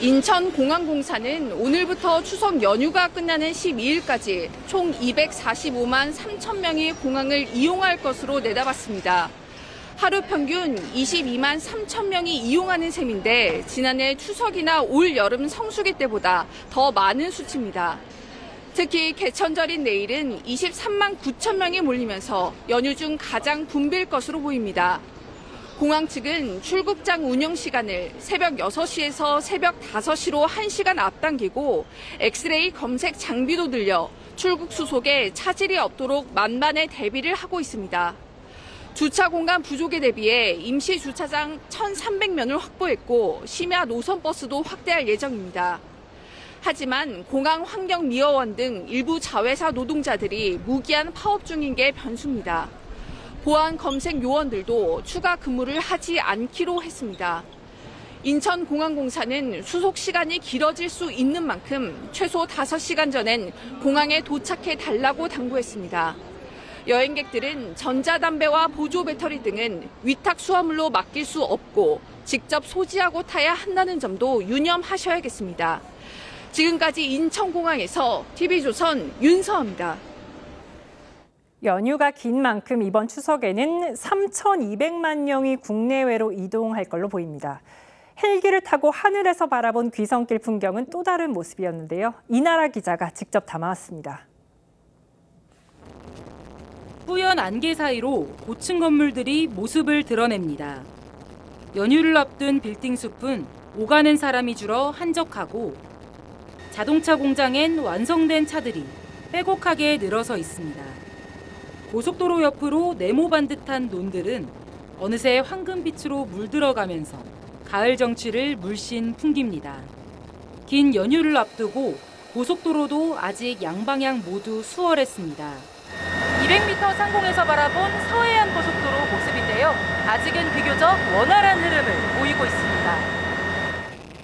인천공항공사는 오늘부터 추석 연휴가 끝나는 12일까지 총 245만 3천 명이 공항을 이용할 것으로 내다봤습니다. 하루 평균 22만 3천 명이 이용하는 셈인데 지난해 추석이나 올 여름 성수기 때보다 더 많은 수치입니다. 특히 개천절인 내일은 23만 9천 명이 몰리면서 연휴 중 가장 붐빌 것으로 보입니다. 공항 측은 출국장 운영 시간을 새벽 6시에서 새벽 5시로 1시간 앞당기고 엑스레이 검색 장비도 늘려 출국 수속에 차질이 없도록 만반의 대비를 하고 있습니다. 주차 공간 부족에 대비해 임시 주차장 1,300면을 확보했고 심야 노선버스도 확대할 예정입니다. 하지만 공항 환경미화원 등 일부 자회사 노동자들이 무기한 파업 중인 게 변수입니다. 보안 검색 요원들도 추가 근무를 하지 않기로 했습니다. 인천공항공사는 수속 시간이 길어질 수 있는 만큼 최소 5시간 전엔 공항에 도착해 달라고 당부했습니다. 여행객들은 전자담배와 보조 배터리 등은 위탁 수화물로 맡길 수 없고 직접 소지하고 타야 한다는 점도 유념하셔야겠습니다. 지금까지 인천공항에서 TV조선 윤서아입니다. 연휴가 긴 만큼 이번 추석에는 3,200만 명이 국내외로 이동할 걸로 보입니다. 헬기를 타고 하늘에서 바라본 귀성길 풍경은 또 다른 모습이었는데요. 이나라 기자가 직접 담아왔습니다. 뿌연 안개 사이로 고층 건물들이 모습을 드러냅니다. 연휴를 앞둔 빌딩 숲은 오가는 사람이 줄어 한적하고 자동차 공장엔 완성된 차들이 빼곡하게 늘어서 있습니다. 고속도로 옆으로 네모반 듯한 논들은 어느새 황금빛으로 물들어가면서 가을 정취를 물씬 풍깁니다. 긴 연휴를 앞두고 고속도로도 아직 양방향 모두 수월했습니다. 200m 상공에서 바라본 서해안 고속도로 모습인데요. 아직은 비교적 원활한 흐름을 보이고 있습니다.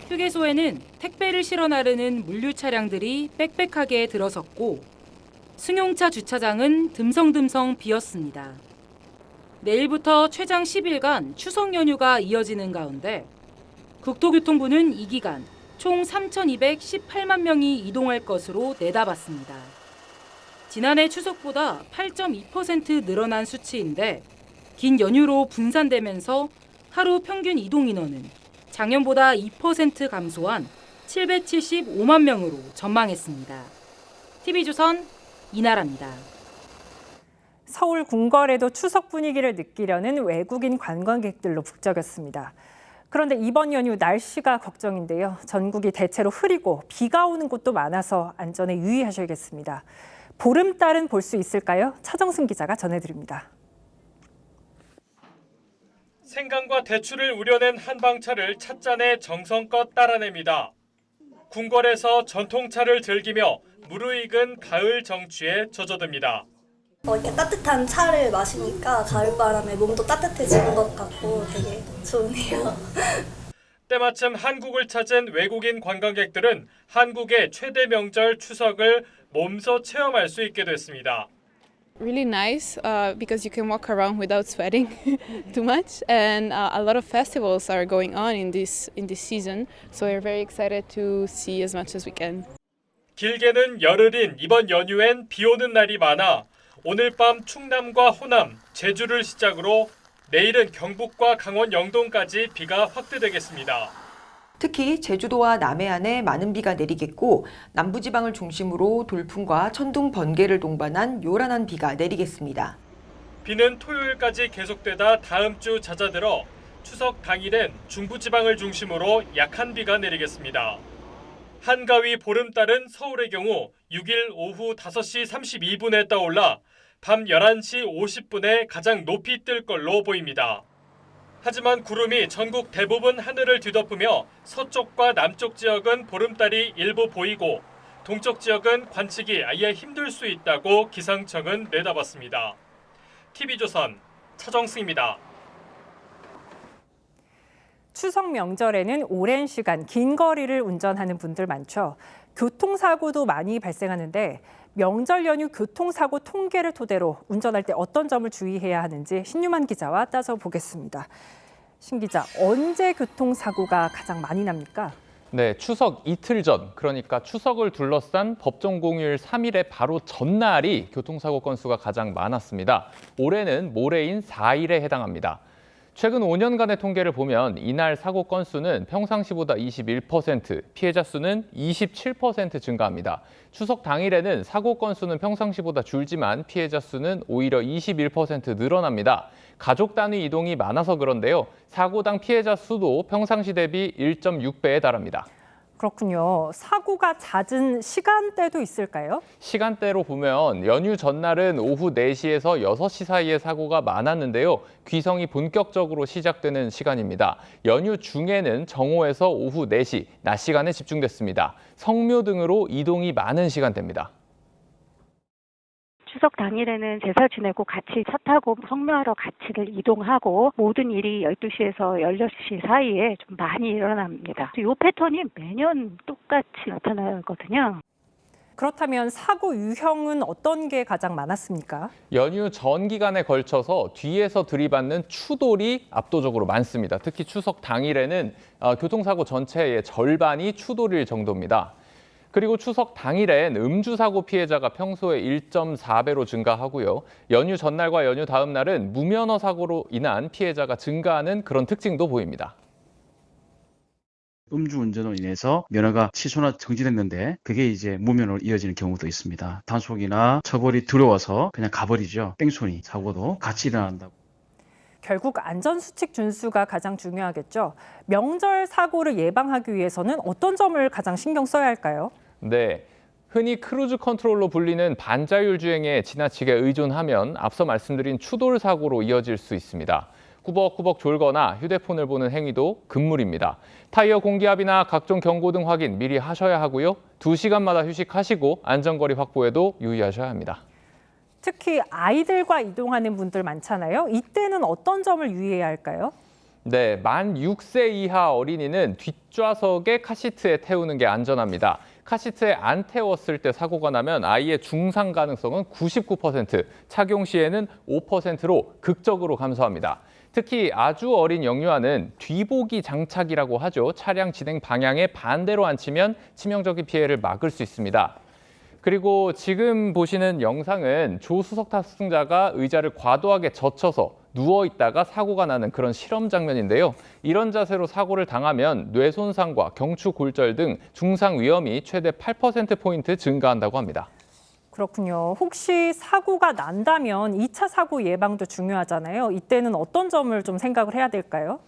휴게소에는 택배를 실어 나르는 물류 차량들이 빽빽하게 들어섰고 승용차 주차장은 듬성듬성 비었습니다. 내일부터 최장 10일간 추석 연휴가 이어지는 가운데 국토교통부는 이 기간 총 3,218만 명이 이동할 것으로 내다봤습니다. 지난해 추석보다 8.2% 늘어난 수치인데 긴 연휴로 분산되면서 하루 평균 이동 인원은 작년보다 2% 감소한 775만 명으로 전망했습니다. TV조선 이나라입니다. 서울 궁궐에도 추석 분위기를 느끼려는 외국인 관광객들로 북적였습니다. 그런데 이번 연휴 날씨가 걱정인데요. 전국이 대체로 흐리고 비가 오는 곳도 많아서 안전에 유의하셔야겠습니다. 보름달은 볼 수 있을까요? 차정승 기자가 전해드립니다. 생강과 대추를 우려낸 한방차를 찻잔에 정성껏 따라냅니다. 궁궐에서 전통차를 즐기며 무르익은 가을 정취에 젖어듭니다. 이렇게 따뜻한 차를 마시니까 가을바람에 몸도 따뜻해지는 것 같고 되게 좋네요. 때마침 한국을 찾은 외국인 관광객들은 한국의 최대 명절 추석을 몸소 체험할 수 있게 됐습니다. Really nice because you can walk around without sweating too much, and a lot of festivals are going on in this season. So we're very excited to see as much as we can. 길게는 열흘인 이번 연휴엔 비 오는 날이 많아 오늘 밤 충남과 호남, 제주를 시작으로 내일은 경북과 강원 영동까지 비가 확대되겠습니다. 특히 제주도와 남해안에 많은 비가 내리겠고 남부지방을 중심으로 돌풍과 천둥, 번개를 동반한 요란한 비가 내리겠습니다. 비는 토요일까지 계속되다 다음 주 잦아들어 추석 당일엔 중부지방을 중심으로 약한 비가 내리겠습니다. 한가위 보름달은 서울의 경우 6일 오후 5시 32분에 떠올라 밤 11시 50분에 가장 높이 뜰 걸로 보입니다. 하지만 구름이 전국 대부분 하늘을 뒤덮으며 서쪽과 남쪽 지역은 보름달이 일부 보이고 동쪽 지역은 관측이 아예 힘들 수 있다고 기상청은 내다봤습니다. TV조선 차정승입니다. 추석 명절에는 오랜 시간 긴 거리를 운전하는 분들 많죠. 교통사고도 많이 발생하는데 명절 연휴 교통사고 통계를 토대로 운전할 때 어떤 점을 주의해야 하는지 신유만 기자와 따져보겠습니다. 신 기자, 언제 교통사고가 가장 많이 납니까? 네, 추석 이틀 전, 그러니까 추석을 둘러싼 법정 공휴일 3일의 바로 전날이 교통사고 건수가 가장 많았습니다. 올해는 모레인 4일에 해당합니다. 최근 5년간의 통계를 보면 이날 사고 건수는 평상시보다 21%, 피해자 수는 27% 증가합니다. 추석 당일에는 사고 건수는 평상시보다 줄지만 피해자 수는 오히려 21% 늘어납니다. 가족 단위 이동이 많아서 그런데요. 사고당 피해자 수도 평상시 대비 1.6배에 달합니다. 그렇군요. 사고가 잦은 시간대도 있을까요? 시간대로 보면 연휴 전날은 오후 4시에서 6시 사이에 사고가 많았는데요. 귀성이 본격적으로 시작되는 시간입니다. 연휴 중에는 정오에서 오후 4시, 낮 시간에 집중됐습니다. 성묘 등으로 이동이 많은 시간대입니다. 추석 당일에는 제사 지내고 같이 차 타고 성묘하러 같이들 이동하고 모든 일이 12시에서 16시 사이에 좀 많이 일어납니다. 이 패턴이 매년 똑같이 나타나거든요. 그렇다면 사고 유형은 어떤 게 가장 많았습니까? 연휴 전 기간에 걸쳐서 뒤에서 들이받는 추돌이 압도적으로 많습니다. 특히 추석 당일에는 교통사고 전체의 절반이 추돌일 정도입니다. 그리고 추석 당일엔 음주사고 피해자가 평소에 1.4배로 증가하고요. 연휴 전날과 연휴 다음 날은 무면허 사고로 인한 피해자가 증가하는 그런 특징도 보입니다. 음주운전으로 인해서 면허가 취소나 정지됐는데 그게 이제 무면허로 이어지는 경우도 있습니다. 단속이나 처벌이 두려워서 그냥 가버리죠. 뺑소니 사고도 같이 일어난다고. 결국 안전수칙 준수가 가장 중요하겠죠. 명절 사고를 예방하기 위해서는 어떤 점을 가장 신경 써야 할까요? 네, 흔히 크루즈 컨트롤로 불리는 반자율 주행에 지나치게 의존하면 앞서 말씀드린 추돌 사고로 이어질 수 있습니다. 꾸벅꾸벅 졸거나 휴대폰을 보는 행위도 금물입니다. 타이어 공기압이나 각종 경고등 확인 미리 하셔야 하고요. 2시간마다 휴식하시고 안전거리 확보에도 유의하셔야 합니다. 특히 아이들과 이동하는 분들 많잖아요. 이때는 어떤 점을 유의해야 할까요? 네, 만 6세 이하 어린이는 뒷좌석에 카시트에 태우는 게 안전합니다. 카시트에 안 태웠을 때 사고가 나면 아이의 중상 가능성은 99%, 착용 시에는 5%로 극적으로 감소합니다. 특히 아주 어린 영유아는 뒤보기 장착이라고 하죠. 차량 진행 방향에 반대로 앉히면 치명적인 피해를 막을 수 있습니다. 그리고 지금 보시는 영상은 조 수석 탑승자가 의자를 과도하게 젖혀서 누워 있다가 사고가 나는 그런 실험 장면인데요. 이런 자세로 사고를 당하면 뇌 손상과 경추 골절 등 중상 위험이 최대 8%포인트 증가한다고 합니다. 그렇군요. 혹시 사고가 난다면 2차 사고 예방도 중요하잖아요. 이때는 어떤 점을 좀 생각을 해야 될까요?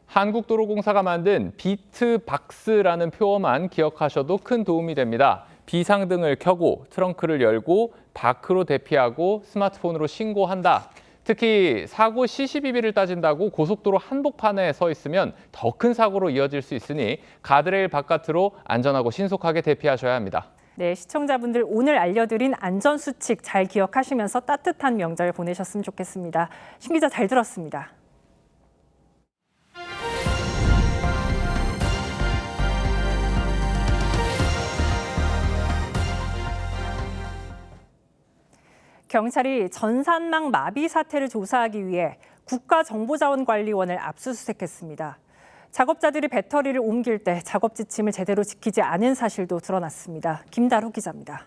한국도로공사가 만든 비트박스라는 표어만 기억하셔도 큰 도움이 됩니다. 비상등을 켜고 트렁크를 열고 밖으로 대피하고 스마트폰으로 신고한다. 특히 사고 CCTV를 따진다고 고속도로 한복판에 서 있으면 더 큰 사고로 이어질 수 있으니 가드레일 바깥으로 안전하고 신속하게 대피하셔야 합니다. 네, 시청자분들 오늘 알려드린 안전수칙 잘 기억하시면서 따뜻한 명절 보내셨으면 좋겠습니다. 신 기자 잘 들었습니다. 경찰이 전산망 마비 사태를 조사하기 위해 국가정보자원관리원을 압수수색했습니다. 작업자들이 배터리를 옮길 때 작업 지침을 제대로 지키지 않은 사실도 드러났습니다. 김다루 기자입니다.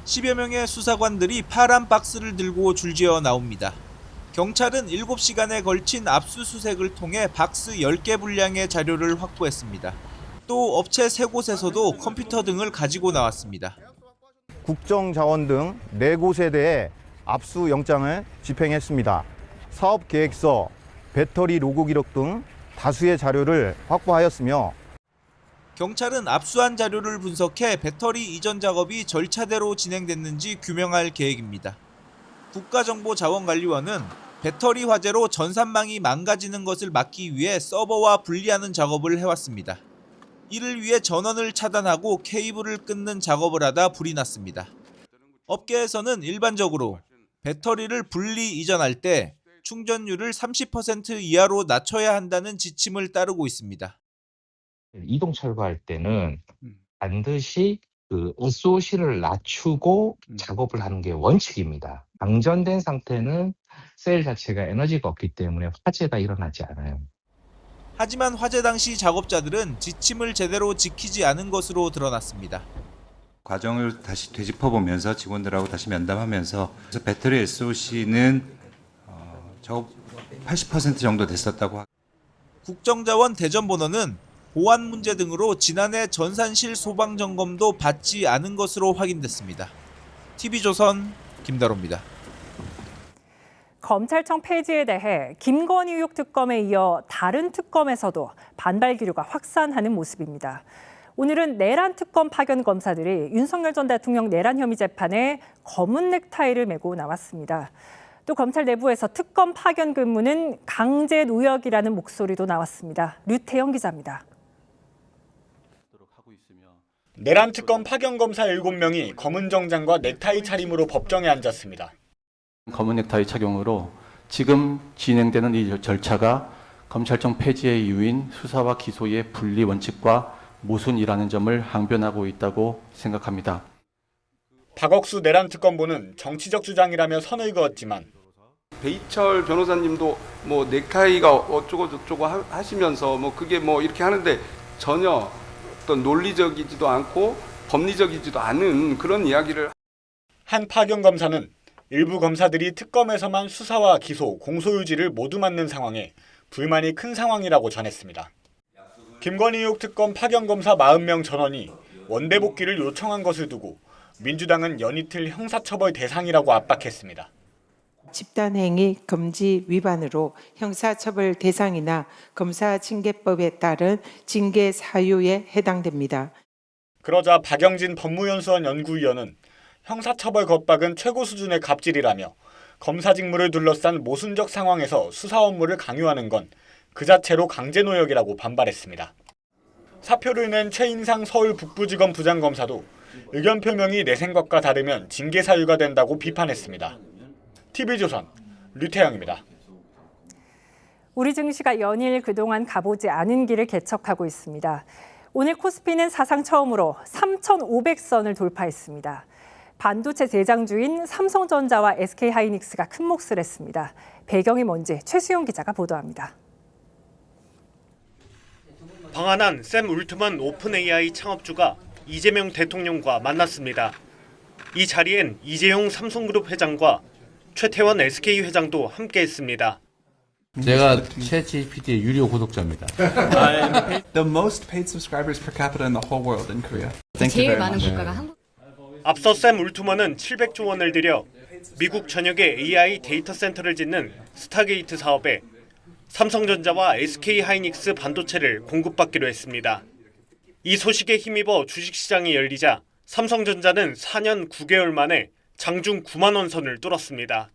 10여 명의 수사관들이 파란 박스를 들고 줄지어 나옵니다. 경찰은 7시간에 걸친 압수수색을 통해 박스 10개 분량의 자료를 확보했습니다. 또 업체 3곳에서도 컴퓨터 등을 가지고 나왔습니다. 국정자원 등 4곳에 대해 압수영장을 집행했습니다. 사업계획서, 배터리 로그 기록 등 다수의 자료를 확보하였으며 경찰은 압수한 자료를 분석해 배터리 이전 작업이 절차대로 진행됐는지 규명할 계획입니다. 국가정보자원관리원은 배터리 화재로 전산망이 망가지는 것을 막기 위해 서버와 분리하는 작업을 해왔습니다. 이를 위해 전원을 차단하고 케이블을 끊는 작업을 하다 불이 났습니다. 업계에서는 일반적으로 배터리를 분리 이전할 때 충전율을 30% 이하로 낮춰야 한다는 지침을 따르고 있습니다. 이동 철거할 때는 반드시 그 SOC를 낮추고 작업을 하는 게 원칙입니다. 방전된 상태는 셀 자체가 에너지가 없기 때문에 화재가 일어나지 않아요. 하지만 화재 당시 작업자들은 지침을 제대로 지키지 않은 것으로 드러났습니다. 과정을 다시 되짚어보면서 직원들하고 다시 면담하면서 배터리 SOC는 작업 80% 정도 됐었다고. 국정자원 대전번호는 보안 문제 등으로 지난해 전산실 소방 점검도 받지 않은 것으로 확인됐습니다. TV조선 김다로입니다. 검찰청 폐지에 대해 김건희 의혹 특검에 이어 다른 특검에서도 반발 기류가 확산하는 모습입니다. 오늘은 내란 특검 파견 검사들이 윤석열 전 대통령 내란 혐의 재판에 검은 넥타이를 메고 나왔습니다. 또 검찰 내부에서 특검 파견 근무는 강제 노역이라는 목소리도 나왔습니다. 류태영 기자입니다. 내란 특검 파견 검사 7명이 검은 정장과 넥타이 차림으로 법정에 앉았습니다. 검은 넥타이 착용으로 지금 진행되는 이 절차가 검찰청 폐지의 이유인 수사와 기소의 분리 원칙과 모순이라는 점을 항변하고 있다고 생각합니다. 박억수 내란 특검보는 정치적 주장이라며 선을 그었지만 배희철 변호사님도 뭐 넥타이가 어쩌고 저쩌고 하시면서 뭐 그게 뭐 이렇게 하는데 전혀 어떤 논리적이지도 않고 법리적이지도 않은 그런 이야기를 한 파견 검사는 일부 검사들이 특검에서만 수사와 기소, 공소유지를 모두 맡는 상황에 불만이 큰 상황이라고 전했습니다. 김건희 의혹 특검 파견 검사 40명 전원이 원대 복귀를 요청한 것을 두고 민주당은 연이틀 형사처벌 대상이라고 압박했습니다. 집단행위 금지 위반으로 형사처벌 대상이나 검사징계법에 따른 징계 사유에 해당됩니다. 그러자 박영진 법무연수원 연구위원은 형사처벌 겁박은 최고 수준의 갑질이라며 검사 직무를 둘러싼 모순적 상황에서 수사 업무를 강요하는 건 그 자체로 강제노역이라고 반발했습니다. 사표를 낸 최인상 서울 북부지검 부장검사도 의견 표명이 내 생각과 다르면 징계 사유가 된다고 비판했습니다. TV조선 류태영입니다. 우리 증시가 연일 그동안 가보지 않은 길을 개척하고 있습니다. 오늘 코스피는 사상 처음으로 3,500선을 돌파했습니다. 반도체 대장주인 삼성전자와 SK하이닉스가 큰 몫을 했습니다. 배경이 뭔지 최수용 기자가 보도합니다. 방한한 샘 울트만 오픈 AI 창업주가 이재명 대통령과 만났습니다. 이 자리엔 이재용 삼성그룹 회장과 최태원 SK 회장도 함께했습니다. 제가 챗GPT의 유료 구독자입니다. The most paid subscribers per capita in the whole world in Korea. 제일 많은 국가가 한국. 앞서 샘 울트먼은 700조 원을 들여 미국 전역에 AI 데이터 센터를 짓는 스타게이트 사업에 삼성전자와 SK하이닉스 반도체를 공급받기로 했습니다. 이 소식에 힘입어 주식시장이 열리자 삼성전자는 4년 9개월 만에 장중 9만 원 선을 뚫었습니다.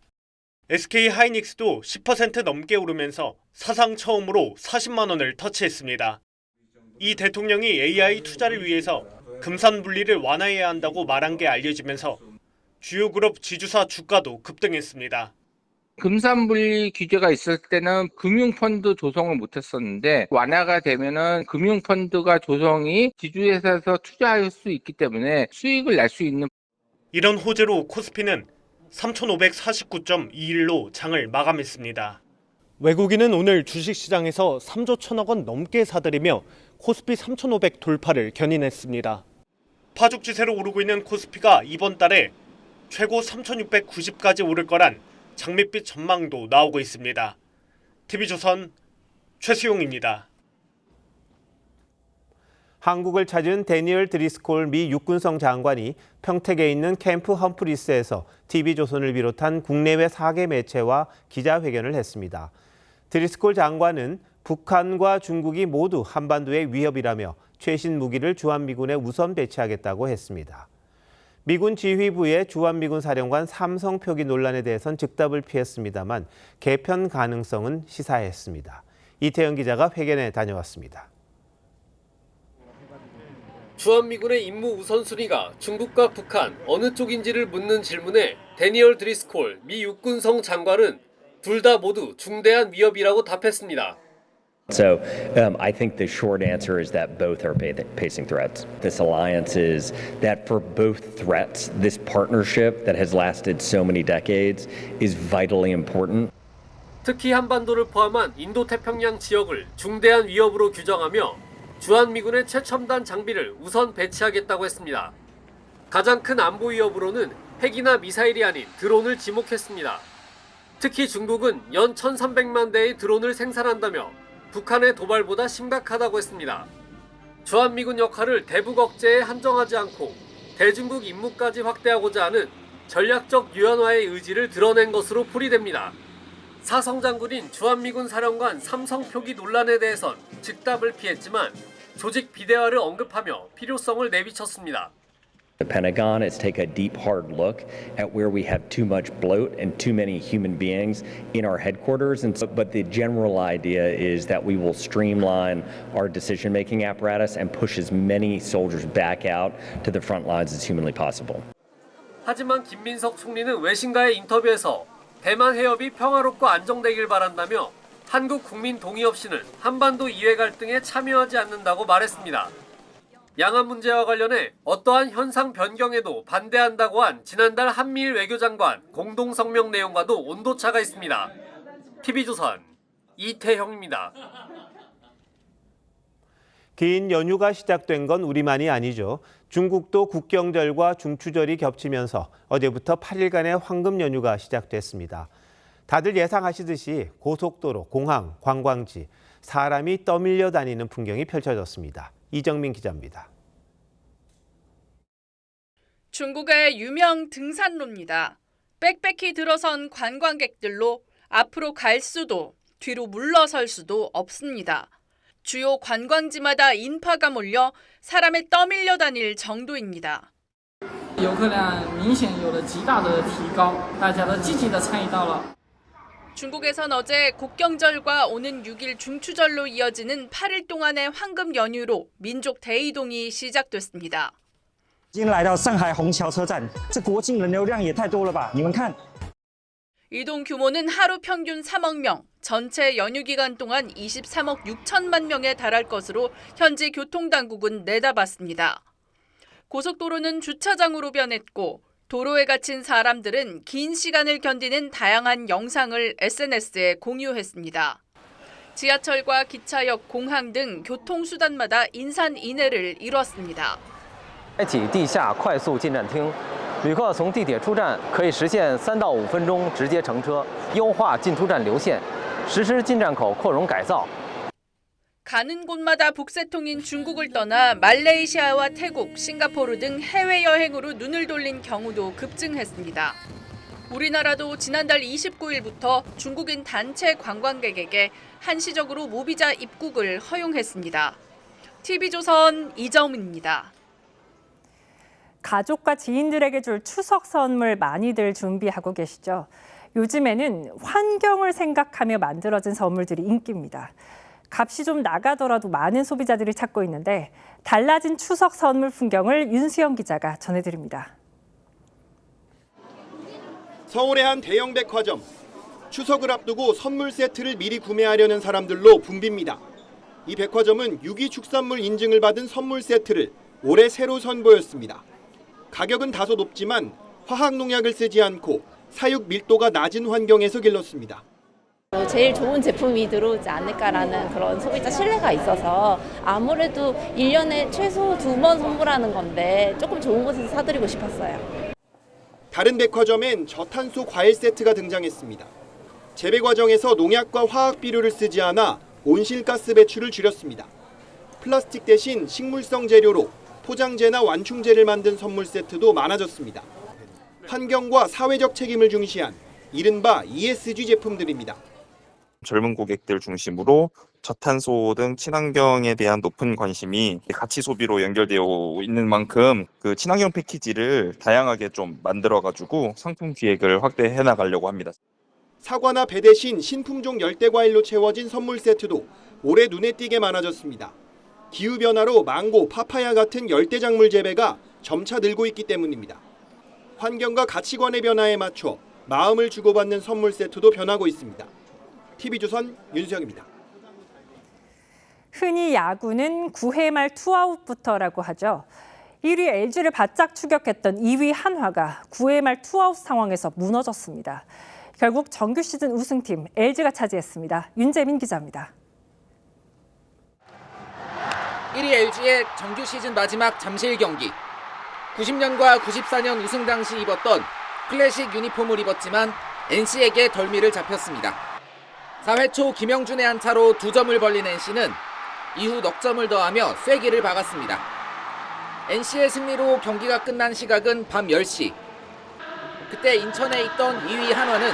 SK하이닉스도 10% 넘게 오르면서 사상 처음으로 40만 원을 터치했습니다. 이 대통령이 AI 투자를 위해서 금산 분리를 완화해야 한다고 말한 게 알려지면서 주요 그룹 지주사 주가도 급등했습니다. 금산분리 규제가 있을 때는 금융펀드 조성을 못했었는데 완화가 되면은 금융펀드가 조성이 지주회사에서 투자할 수 있기 때문에 수익을 낼 수 있는. 이런 호재로 코스피는 3,549.21로 장을 마감했습니다. 외국인은 오늘 주식시장에서 3조 1천억 원 넘게 사들이며 코스피 3,500 돌파를 견인했습니다. 파죽지세로 오르고 있는 코스피가 이번 달에 최고 3,690까지 오를 거란 장밋빛 전망도 나오고 있습니다. TV조선 최수용입니다. 한국을 찾은 데니얼 드리스콜 미 육군성 장관이 평택에 있는 캠프 험프리스에서 TV조선을 비롯한 국내외 4개 매체와 기자회견을 했습니다. 드리스콜 장관은 북한과 중국이 모두 한반도의 위협이라며 최신 무기를 주한미군에 우선 배치하겠다고 했습니다. 미군 지휘부의 주한미군 사령관 삼성 표기 논란에 대해선 즉답을 피했습니다만 개편 가능성은 시사했습니다. 이태영 기자가 회견에 다녀왔습니다. 주한미군의 임무 우선순위가 중국과 북한 어느 쪽인지를 묻는 질문에 데니얼 드리스콜 미 육군성 장관은 둘 다 모두 중대한 위협이라고 답했습니다. So I think the short answer is that both are facing threats. This alliance is that for both threats, this partnership that has lasted so many decades is vitally important. 특히 한반도를 포함한 인도태평양 지역을 중대한 위협으로 규정하며 주한미군의 최첨단 장비를 우선 배치하겠다고 했습니다. 가장 큰 안보 위협으로는 핵이나 미사일이 아닌 드론을 지목했습니다. 특히 중국은 연 1,300만 대의 드론을 생산한다며 북한의 도발보다 심각하다고 했습니다. 주한미군 역할을 대북 억제에 한정하지 않고 대중국 임무까지 확대하고자 하는 전략적 유연화의 의지를 드러낸 것으로 풀이됩니다. 사성 장군인 주한미군 사령관 삼성 표기 논란에 대해선 즉답을 피했지만 조직 비대화를 언급하며 필요성을 내비쳤습니다. The Pentagon is take a deep, hard look at where we have too much bloat and too many human beings in our headquarters. But the general idea is that we will streamline our decision-making apparatus and push as many soldiers back out to the front lines as humanly possible. 하지만 김민석 총리는 외신과의 인터뷰에서 대만 해협이 평화롭고 안정되길 바란다며 한국 국민 동의 없이는 한반도 이해 갈등에 참여하지 않는다고 말했습니다. 양안 문제와 관련해 어떠한 현상 변경에도 반대한다고 한 지난달 한미일 외교장관 공동성명 내용과도 온도차가 있습니다. TV조선 이태형입니다. 긴 연휴가 시작된 건 우리만이 아니죠. 중국도 국경절과 중추절이 겹치면서 어제부터 8일간의 황금 연휴가 시작됐습니다. 다들 예상하시듯이 고속도로, 공항, 관광지, 사람이 떠밀려 다니는 풍경이 펼쳐졌습니다. 이정민 기자입니다. 중국의 유명 등산로입니다. 빽빽히 들어선 관광객들로 앞으로 갈 수도 뒤로 물러설 수도 없습니다. 주요 관광지마다 인파가 몰려 사람에 떠밀려 다닐 정도입니다. 游客量明显有了极大的提高，大家都积极地参与到了。 중국에선 어제 국경절과 오는 6일 중추절로 이어지는 8일 동안의 황금 연휴로 민족 대이동이 시작됐습니다. 今天来到上海虹桥车站，这国庆人流量也太多了吧？你们看。 이동 규모는 하루 평균 3억 명, 전체 연휴 기간 동안 23억 6천만 명에 달할 것으로 현지 교통당국은 내다봤습니다. 고속도로는 주차장으로 변했고 도로에 갇힌 사람들은 긴 시간을 견디는 다양한 영상을 SNS에 공유했습니다. 지하철과 기차역, 공항 등 교통수단마다 인산인해를 이뤘습니다. 开启地下快速进站厅，旅客从地铁出站可以实现3到5分钟直接乘车，优化进出站流线，实施进站口扩容改造。 가는 곳마다 북새통인 중국을 떠나 말레이시아와 태국, 싱가포르 등 해외여행으로 눈을 돌린 경우도 급증했습니다. 우리나라도 지난달 29일부터 중국인 단체 관광객에게 한시적으로 무비자 입국을 허용했습니다. TV조선 이정은입니다. 가족과 지인들에게 줄 추석 선물 많이들 준비하고 계시죠? 요즘에는 환경을 생각하며 만들어진 선물들이 인기입니다. 값이 좀 나가더라도 많은 소비자들이 찾고 있는데 달라진 추석 선물 풍경을 윤수영 기자가 전해드립니다. 서울의 한 대형 백화점. 추석을 앞두고 선물 세트를 미리 구매하려는 사람들로 붐빕니다. 이 백화점은 유기축산물 인증을 받은 선물 세트를 올해 새로 선보였습니다. 가격은 다소 높지만 화학 농약을 쓰지 않고 사육 밀도가 낮은 환경에서 길렀습니다. 제일 좋은 제품이 들어오지 않을까라는 그런 소비자 신뢰가 있어서 아무래도 1년에 최소 2번 선물하는 건데 조금 좋은 곳에서 사드리고 싶었어요. 다른 백화점엔 저탄소 과일 세트가 등장했습니다. 재배 과정에서 농약과 화학 비료를 쓰지 않아 온실가스 배출을 줄였습니다. 플라스틱 대신 식물성 재료로 포장재나 완충제를 만든 선물 세트도 많아졌습니다. 환경과 사회적 책임을 중시한 이른바 ESG 제품들입니다. 젊은 고객들 중심으로 저탄소 등 친환경에 대한 높은 관심이 가치 소비로 연결되어 있는 만큼 그 친환경 패키지를 다양하게 좀 만들어가지고 상품 기획을 확대해 나가려고 합니다. 사과나 배 대신 신품종 열대과일로 채워진 선물 세트도 올해 눈에 띄게 많아졌습니다. 기후변화로 망고, 파파야 같은 열대작물 재배가 점차 늘고 있기 때문입니다. 환경과 가치관의 변화에 맞춰 마음을 주고받는 선물 세트도 변하고 있습니다. TV조선 윤수영입니다. 흔히 야구는 9회 말 투아웃부터라고 하죠. 1위 LG를 바짝 추격했던 2위 한화가 9회 말 투아웃 상황에서 무너졌습니다. 결국 정규 시즌 우승팀 LG가 차지했습니다. 윤재민 기자입니다. 1위 LG의 정규 시즌 마지막 잠실 경기. 90년과 94년 우승 당시 입었던 클래식 유니폼을 입었지만 NC에게 덜미를 잡혔습니다. 4회 초 김영준의 안타로 2점을 벌린 NC는 이후 넉 점을 더하며 쐐기를 박았습니다. NC의 승리로 경기가 끝난 시각은 밤 10시. 그때 인천에 있던 2위 한화는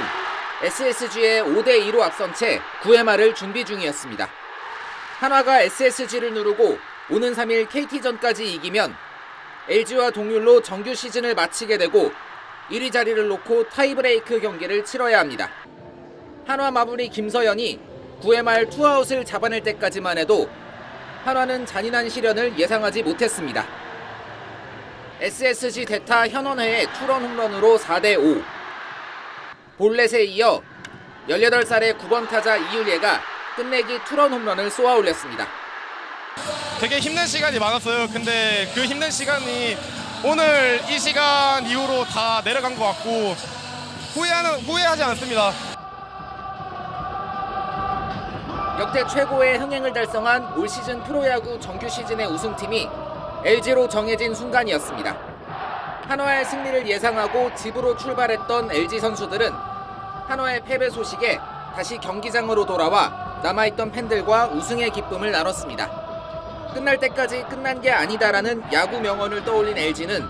SSG에 5대2로 앞선 채 9회 말을 준비 중이었습니다. 한화가 SSG를 누르고 오는 3일 KT전까지 이기면 LG와 동률로 정규 시즌을 마치게 되고 1위 자리를 놓고 타이브레이크 경기를 치러야 합니다. 한화 마무리 김서현이 9회 말 투아웃을 잡아낼 때까지만 해도 한화는 잔인한 시련을 예상하지 못했습니다. SSG 대타 현원회의 투런 홈런으로 4대5. 볼넷에 이어 18살의 9번 타자 이율예가 끝내기 투런 홈런을 쏘아 올렸습니다. 되게 힘든 시간이 많았어요. 근데 그 힘든 시간이 오늘 이 시간 이후로 다 내려간 것 같고 후회하지 않습니다. 역대 최고의 흥행을 달성한 올 시즌 프로야구 정규 시즌의 우승팀이 LG로 정해진 순간이었습니다. 한화의 승리를 예상하고 집으로 출발했던 LG 선수들은 한화의 패배 소식에 다시 경기장으로 돌아와 남아있던 팬들과 우승의 기쁨을 나눴습니다. 끝날 때까지 끝난 게 아니다라는 야구 명언을 떠올린 LG는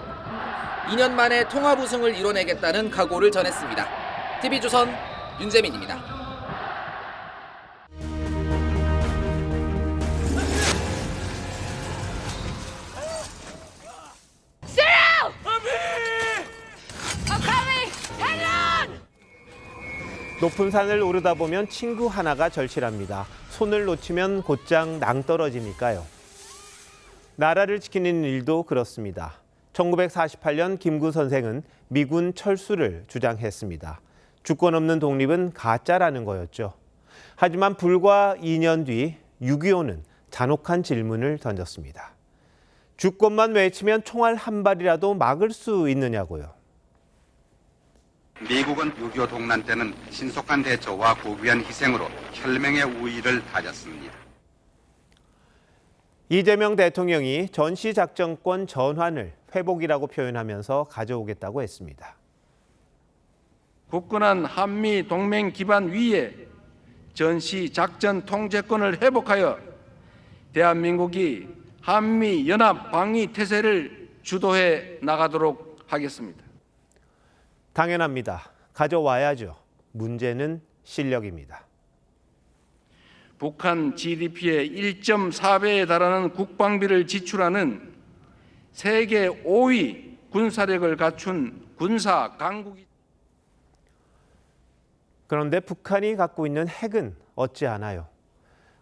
2년 만에 통합 우승을 이뤄내겠다는 각오를 전했습니다. TV조선 윤재민입니다. 높은 산을 오르다 보면 친구 하나가 절실합니다. 손을 놓치면 곧장 낭떠러지니까요. 나라를 지키는 일도 그렇습니다. 1948년 김구 선생은 미군 철수를 주장했습니다. 주권 없는 독립은 가짜라는 거였죠. 하지만 불과 2년 뒤 6.25는 잔혹한 질문을 던졌습니다. 주권만 외치면 총알 한 발이라도 막을 수 있느냐고요. 미국은 6.25 동란 때는 신속한 대처와 고귀한 희생으로 혈맹의 우위를 다졌습니다. 이재명 대통령이 전시작전권 전환을 회복이라고 표현하면서 가져오겠다고 했습니다. 굳건한 한미 동맹 기반 위에 전시작전 통제권을 회복하여 대한민국이 한미 연합 방위 태세를 주도해 나가도록 하겠습니다. 당연합니다. 가져와야죠. 문제는 실력입니다. 북한 GDP의 1.4배에 달하는 국방비를 지출하는 세계 5위 군사력을 갖춘 군사 강국이. 그런데 북한이 갖고 있는 핵은 어찌하나요?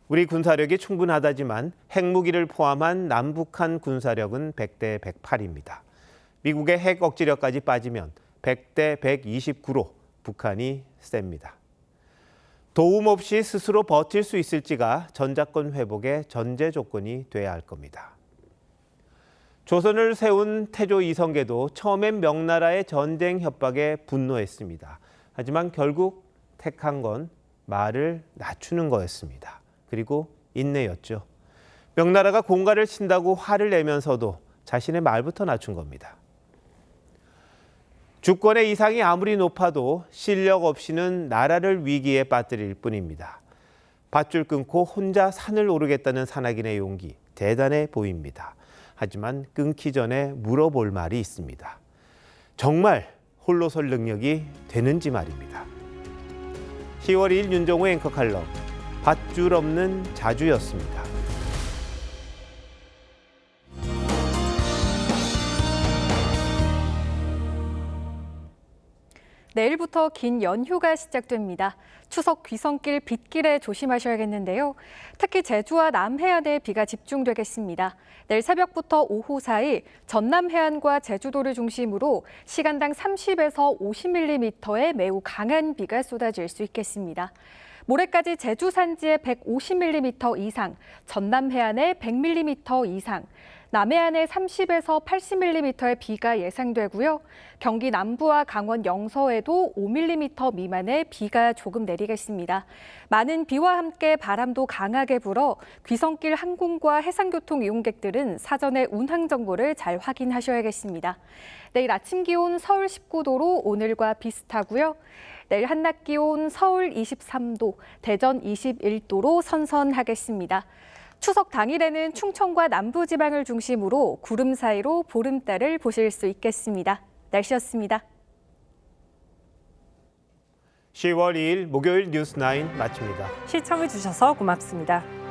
우리 군사력이 충분하다지만 핵무기를 포함한 남북한 군사력은 100대 108입니다. 미국의 핵 억지력까지 빠지면 100대 129로 북한이 셉니다. 도움 없이 스스로 버틸 수 있을지가 전작권 회복의 전제 조건이 돼야 할 겁니다. 조선을 세운 태조 이성계도 처음엔 명나라의 전쟁 협박에 분노했습니다. 하지만 결국 택한 건 말을 낮추는 거였습니다. 그리고 인내였죠. 명나라가 공갈을 친다고 화를 내면서도 자신의 말부터 낮춘 겁니다. 주권의 이상이 아무리 높아도 실력 없이는 나라를 위기에 빠뜨릴 뿐입니다. 밧줄 끊고 혼자 산을 오르겠다는 산악인의 용기 대단해 보입니다. 하지만 끊기 전에 물어볼 말이 있습니다. 정말 홀로 설 능력이 되는지 말입니다. 10월 2일 윤정호 앵커 칼럼 밧줄 없는 자주였습니다. 내일부터 긴 연휴가 시작됩니다. 추석 귀성길 빗길에 조심하셔야겠는데요. 특히 제주와 남해안에 비가 집중되겠습니다. 내일 새벽부터 오후 사이 전남 해안과 제주도를 중심으로 시간당 30에서 50mm의 매우 강한 비가 쏟아질 수 있겠습니다. 모레까지 제주 산지에 150mm 이상, 전남 해안에 100mm 이상, 남해안에 30에서 80mm의 비가 예상되고요. 경기 남부와 강원 영서에도 5mm 미만의 비가 조금 내리겠습니다. 많은 비와 함께 바람도 강하게 불어 귀성길 항공과 해상교통 이용객들은 사전에 운항 정보를 잘 확인하셔야겠습니다. 내일 아침 기온 서울 19도로 오늘과 비슷하고요. 내일 한낮 기온 서울 23도, 대전 21도로 선선하겠습니다. 추석 당일에는 충청과 남부지방을 중심으로 구름 사이로 보름달을 보실 수 있겠습니다. 날씨였습니다. 10월 2일 목요일 뉴스9 마칩니다. 시청해주셔서 고맙습니다.